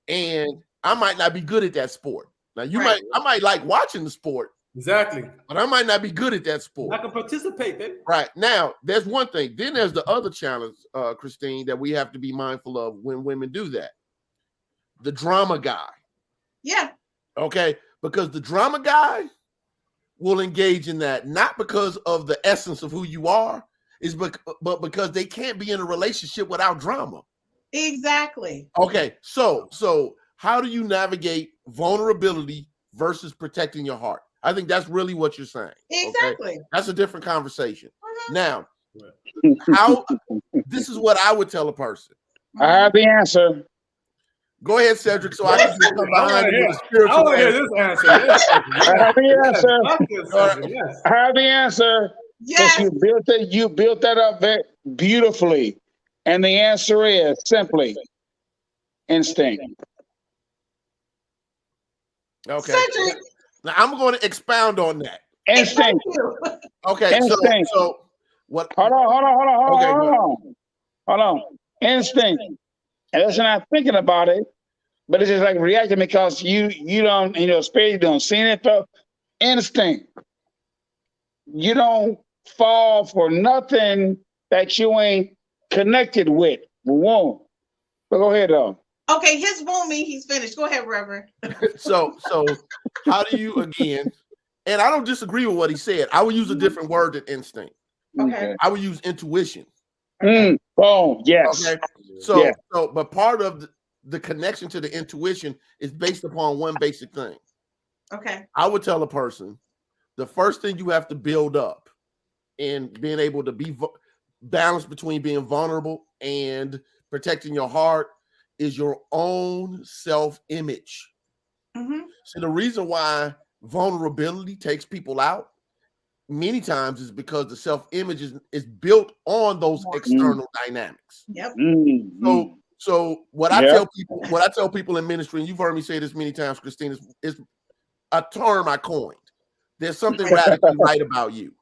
Speaker 2: and I might not be good at that sport. Now I might like watching the sport.
Speaker 4: Exactly.
Speaker 2: But I might not be good at that sport.
Speaker 4: I can participate, baby.
Speaker 2: Right. Now, there's one thing. Then there's the other challenge, Christine, that we have to be mindful of when women do that. The drama guy.
Speaker 1: Yeah.
Speaker 2: Okay. Because the drama guy will engage in that, not because of the essence of who you are, but because they can't be in a relationship without drama.
Speaker 1: Exactly.
Speaker 2: Okay, so how do you navigate vulnerability versus protecting your heart? I think that's really what you're saying.
Speaker 1: Exactly.
Speaker 2: Okay? That's a different conversation. Now, this is what I would tell a person.
Speaker 3: I have the answer.
Speaker 2: Go ahead, Cedric, so I can just come behind you with a spiritual
Speaker 4: I want to hear this answer. Yes.
Speaker 3: I have the answer.
Speaker 4: Yes.
Speaker 3: I have the answer.
Speaker 1: Yes.
Speaker 3: You built that up very beautifully. And the answer is simply instinct.
Speaker 2: Okay.
Speaker 1: Cedric.
Speaker 2: Now I'm going to expound on that.
Speaker 3: Instinct.
Speaker 2: Okay.
Speaker 3: Instinct.
Speaker 2: So what?
Speaker 3: Hold on. Instinct. And that's not thinking about it, but it's just like reacting because you don't, spirit, you don't see it. Instinct. You don't fall for nothing that you ain't connected with. Won't. But go ahead, though.
Speaker 1: Okay, his won't mean he's finished. Go ahead, Reverend.
Speaker 2: So how do you, again, and I don't disagree with what he said. I would use a different word than instinct.
Speaker 1: Okay.
Speaker 2: I would use intuition.
Speaker 3: Oh, yes.
Speaker 2: Okay. But part of the connection to the intuition is based upon one basic thing.
Speaker 1: Okay.
Speaker 2: I would tell a person the first thing you have to build up in being able to be balanced between being vulnerable and protecting your heart is your own self-image.
Speaker 1: Mm-hmm.
Speaker 2: So the reason why vulnerability takes people out many times is because the self-image is built on those external dynamics.
Speaker 1: Yep.
Speaker 2: So what I tell people in ministry, and you've heard me say this many times, Christine, is a term I coined. There's something radically right about you.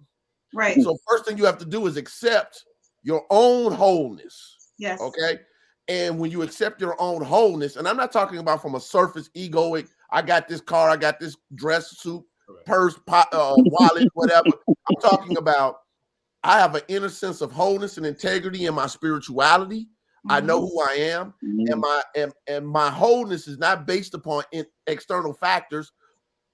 Speaker 1: Right.
Speaker 2: So first thing you have to do is accept your own wholeness.
Speaker 1: Yes.
Speaker 2: Okay. And when you accept your own wholeness, and I'm not talking about from a surface egoic, I got this car, I got this dress, suit, purse, wallet, whatever. I'm talking about I have an inner sense of wholeness and integrity in my spirituality. I know who I am, and my wholeness is not based upon external factors.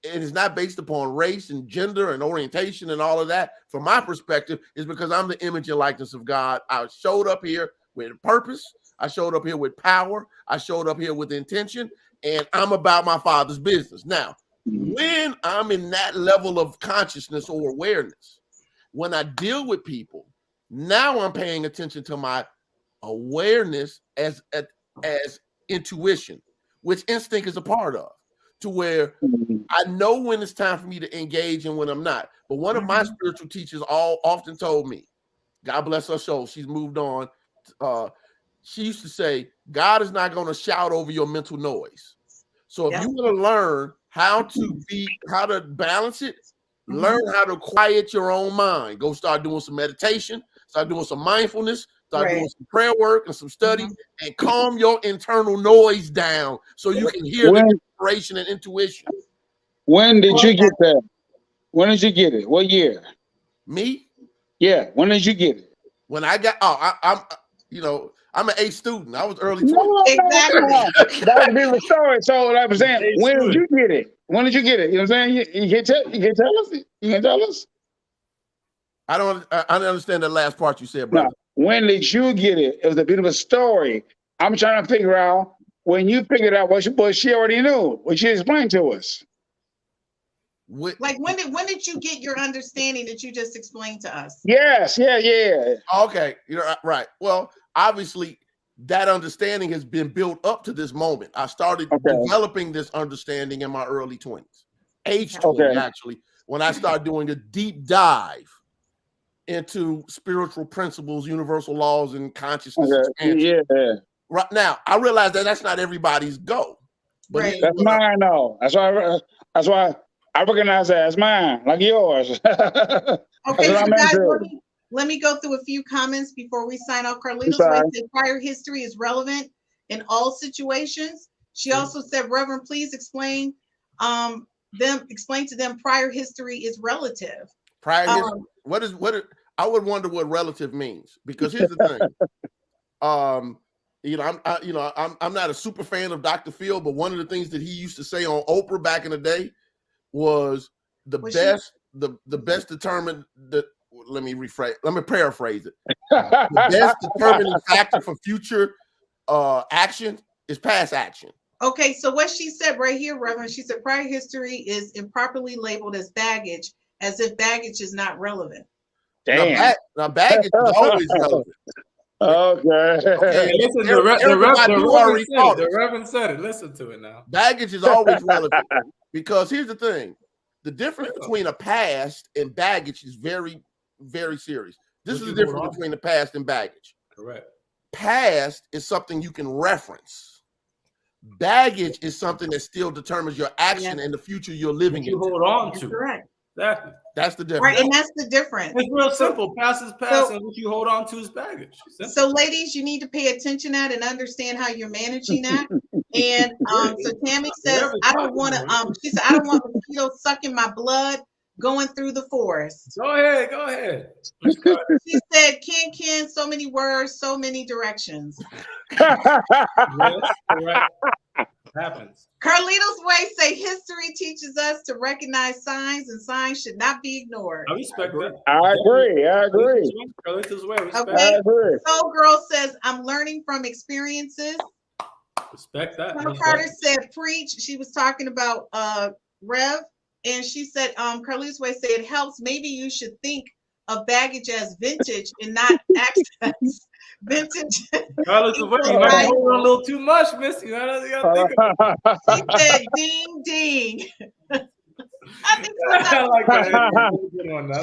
Speaker 2: It is not based upon race and gender and orientation and all of that. From my perspective, is because I'm the image and likeness of God. I showed up here with purpose. I showed up here with power. I showed up here with intention, and I'm about my Father's business. Now, When I'm in that level of consciousness or awareness, when I deal with people, now I'm paying attention to my awareness as intuition, which instinct is a part of, to where I know when it's time for me to engage and when I'm not. But one of my spiritual teachers often told me, God bless her soul, she's moved on. She used to say, God is not going to shout over your mental noise. So if you want to learn how to balance it, learn how to quiet your own mind. Go start doing some meditation, start doing some mindfulness, start doing some prayer work and some study, and calm your internal noise down so you can hear the inspiration and intuition.
Speaker 3: When did you get that? When did you get it? What year?
Speaker 2: Me?
Speaker 3: Yeah. When did you get it?
Speaker 2: When I got, I'm an A student. I was early 20s.
Speaker 3: No, exactly. That would be the story. So I was saying, when did you get it? When did you get it? You know what I'm saying? You can tell us. You can tell us.
Speaker 2: I don't understand the last part you said, brother.
Speaker 3: No. When did you get it? It was a bit of a story. I'm trying to figure out when you figured out what she already knew, what she explained to us.
Speaker 1: Like when did you get your understanding that you just explained to us?
Speaker 3: Yes, yeah.
Speaker 2: Okay, you're right. Well, obviously, that understanding has been built up to this moment. I started developing this understanding in my early 20s, age 20 actually, when I started doing a deep dive into spiritual principles, universal laws, and consciousness expansion.
Speaker 3: Yeah.
Speaker 2: Right now, I realize that that's not everybody's go. But
Speaker 3: that's mine, though. That's why I recognize that as mine, like yours.
Speaker 1: Okay, so guys, let me go through a few comments before we sign off. Carlito's way said prior history is relevant in all situations. She also said, Reverend, please explain to them prior history is relative.
Speaker 2: Prior history, what I would wonder what relative means, because here's the thing. I'm not a super fan of Dr. Phil, but one of the things that he used to say on Oprah back in the day was the best determined that let me paraphrase it. The best determining factor for future action is past action.
Speaker 1: Okay, so what she said right here, Reverend, she said prior history is improperly labeled as baggage, as if baggage is not relevant.
Speaker 3: Damn.
Speaker 2: Now baggage is always relevant.
Speaker 3: Okay.
Speaker 4: Listen, the Reverend said it. Listen to it now.
Speaker 2: Baggage is always relevant, because here's the thing. The difference between a past and baggage is very, very serious. This is the difference between the past and baggage.
Speaker 4: Correct.
Speaker 2: Past is something you can reference. Baggage is something that still determines your action and the future you're living in.
Speaker 4: You hold on to.
Speaker 1: Correct.
Speaker 4: Exactly.
Speaker 2: That's the difference.
Speaker 1: Right, and that's the difference.
Speaker 4: It's real simple. Past is past, and what you hold on to is baggage. Simple.
Speaker 1: So, ladies, you need to pay attention to that and understand how you're managing that. And so Tammy says, I don't want to. She said, I don't want mosquitoes sucking my blood going through the forest.
Speaker 4: Go ahead.
Speaker 1: She said, Ken, so many words, so many directions.
Speaker 4: Yes, correct. Happens.
Speaker 1: Carlito's way say history teaches us to recognize signs, and signs should not be ignored.
Speaker 4: I respect that.
Speaker 3: I agree.
Speaker 4: Carlito's way. Respect.
Speaker 1: Okay. Soul Girl says, I'm learning from experiences.
Speaker 4: Respect that.
Speaker 1: Carter said, preach. She was talking about Rev, and she said, Carlito's way said, it helps. Maybe you should think of baggage as vintage and not access. Vintage.
Speaker 4: Carlito's way, you might hold on a little too much, miss. You gotta think about
Speaker 1: it. She said, ding, ding. I think
Speaker 4: I like that.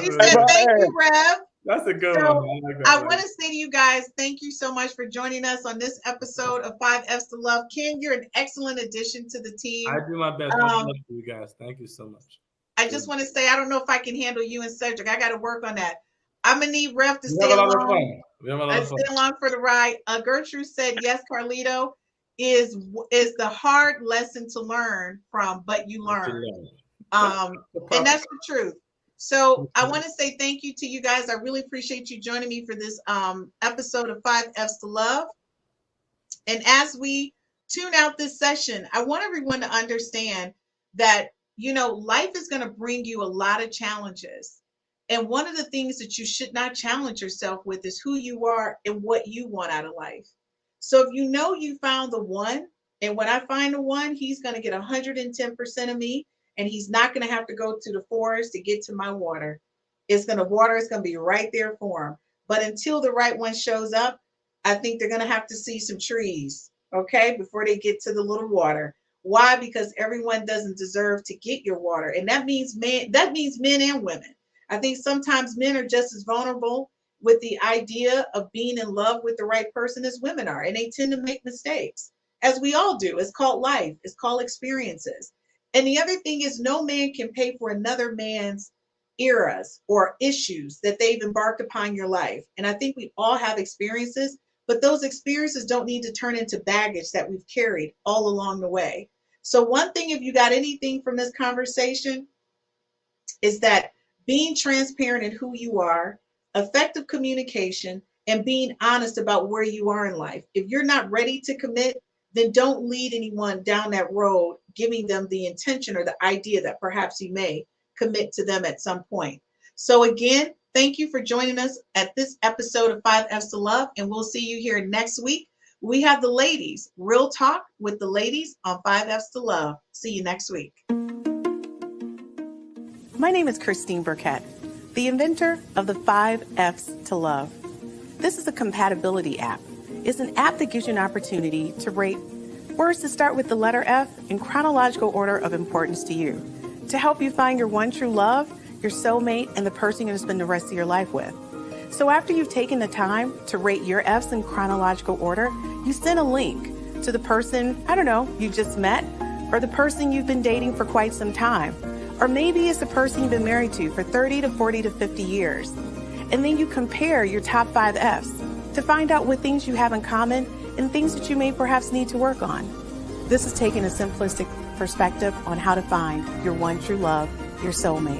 Speaker 1: She said, thank you, Rev.
Speaker 4: That's a good one.
Speaker 1: I want to say to you guys, thank you so much for joining us on this episode of 5 F's to Love. Ken, you're an excellent addition to the team.
Speaker 4: I do my best. Much love to you guys. Thank you so much.
Speaker 1: I just want to say, I don't know if I can handle you and Cedric. I got to work on that. I'm going to need Rev to stay along. Stay along for the ride. Gertrude said, yes, Carlito is the hard lesson to learn from, but you learn. And that's the truth. So I want to say thank you to you guys. I really appreciate you joining me for this episode of 5 F's to Love. And as we tune out this session, I want everyone to understand that, life is going to bring you a lot of challenges. And one of the things that you should not challenge yourself with is who you are and what you want out of life. So if you found the one, and when I find the one, he's going to get 110% of me. and he's not going to have to go to the forest to get to my water. Water is going to be right there for him. But until the right one shows up, I think they're going to have to see some trees, okay, before they get to the little water. Why? Because everyone doesn't deserve to get your water. And that means men and women. I think sometimes men are just as vulnerable with the idea of being in love with the right person as women are. And they tend to make mistakes, as we all do. It's called life. It's called experiences. And the other thing is, no man can pay for another man's eras or issues that they've embarked upon your life. And I think we all have experiences, but those experiences don't need to turn into baggage that we've carried all along the way. So one thing, if you got anything from this conversation, is that being transparent in who you are, effective communication, and being honest about where you are in life. If you're not ready to commit, then don't lead anyone down that road, giving them the intention or the idea that perhaps you may commit to them at some point. So again, thank you for joining us at this episode of 5 F's to Love, and we'll see you here next week. We have the ladies, Real Talk with the ladies on 5 F's to Love. See you next week.
Speaker 7: My name is Christine Burkett, the inventor of the 5 F's to Love. This is a compatibility app. It's an app that gives you an opportunity to rate words that start with the letter F in chronological order of importance to you, to help you find your one true love, your soulmate, and the person you're going to spend the rest of your life with. So after you've taken the time to rate your F's in chronological order, you send a link to the person, you just met, or the person you've been dating for quite some time. Or maybe it's the person you've been married to for 30 to 40 to 50 years. And then you compare your top 5 F's to find out what things you have in common and things that you may perhaps need to work on. This is taking a simplistic perspective on how to find your one true love, your soulmate.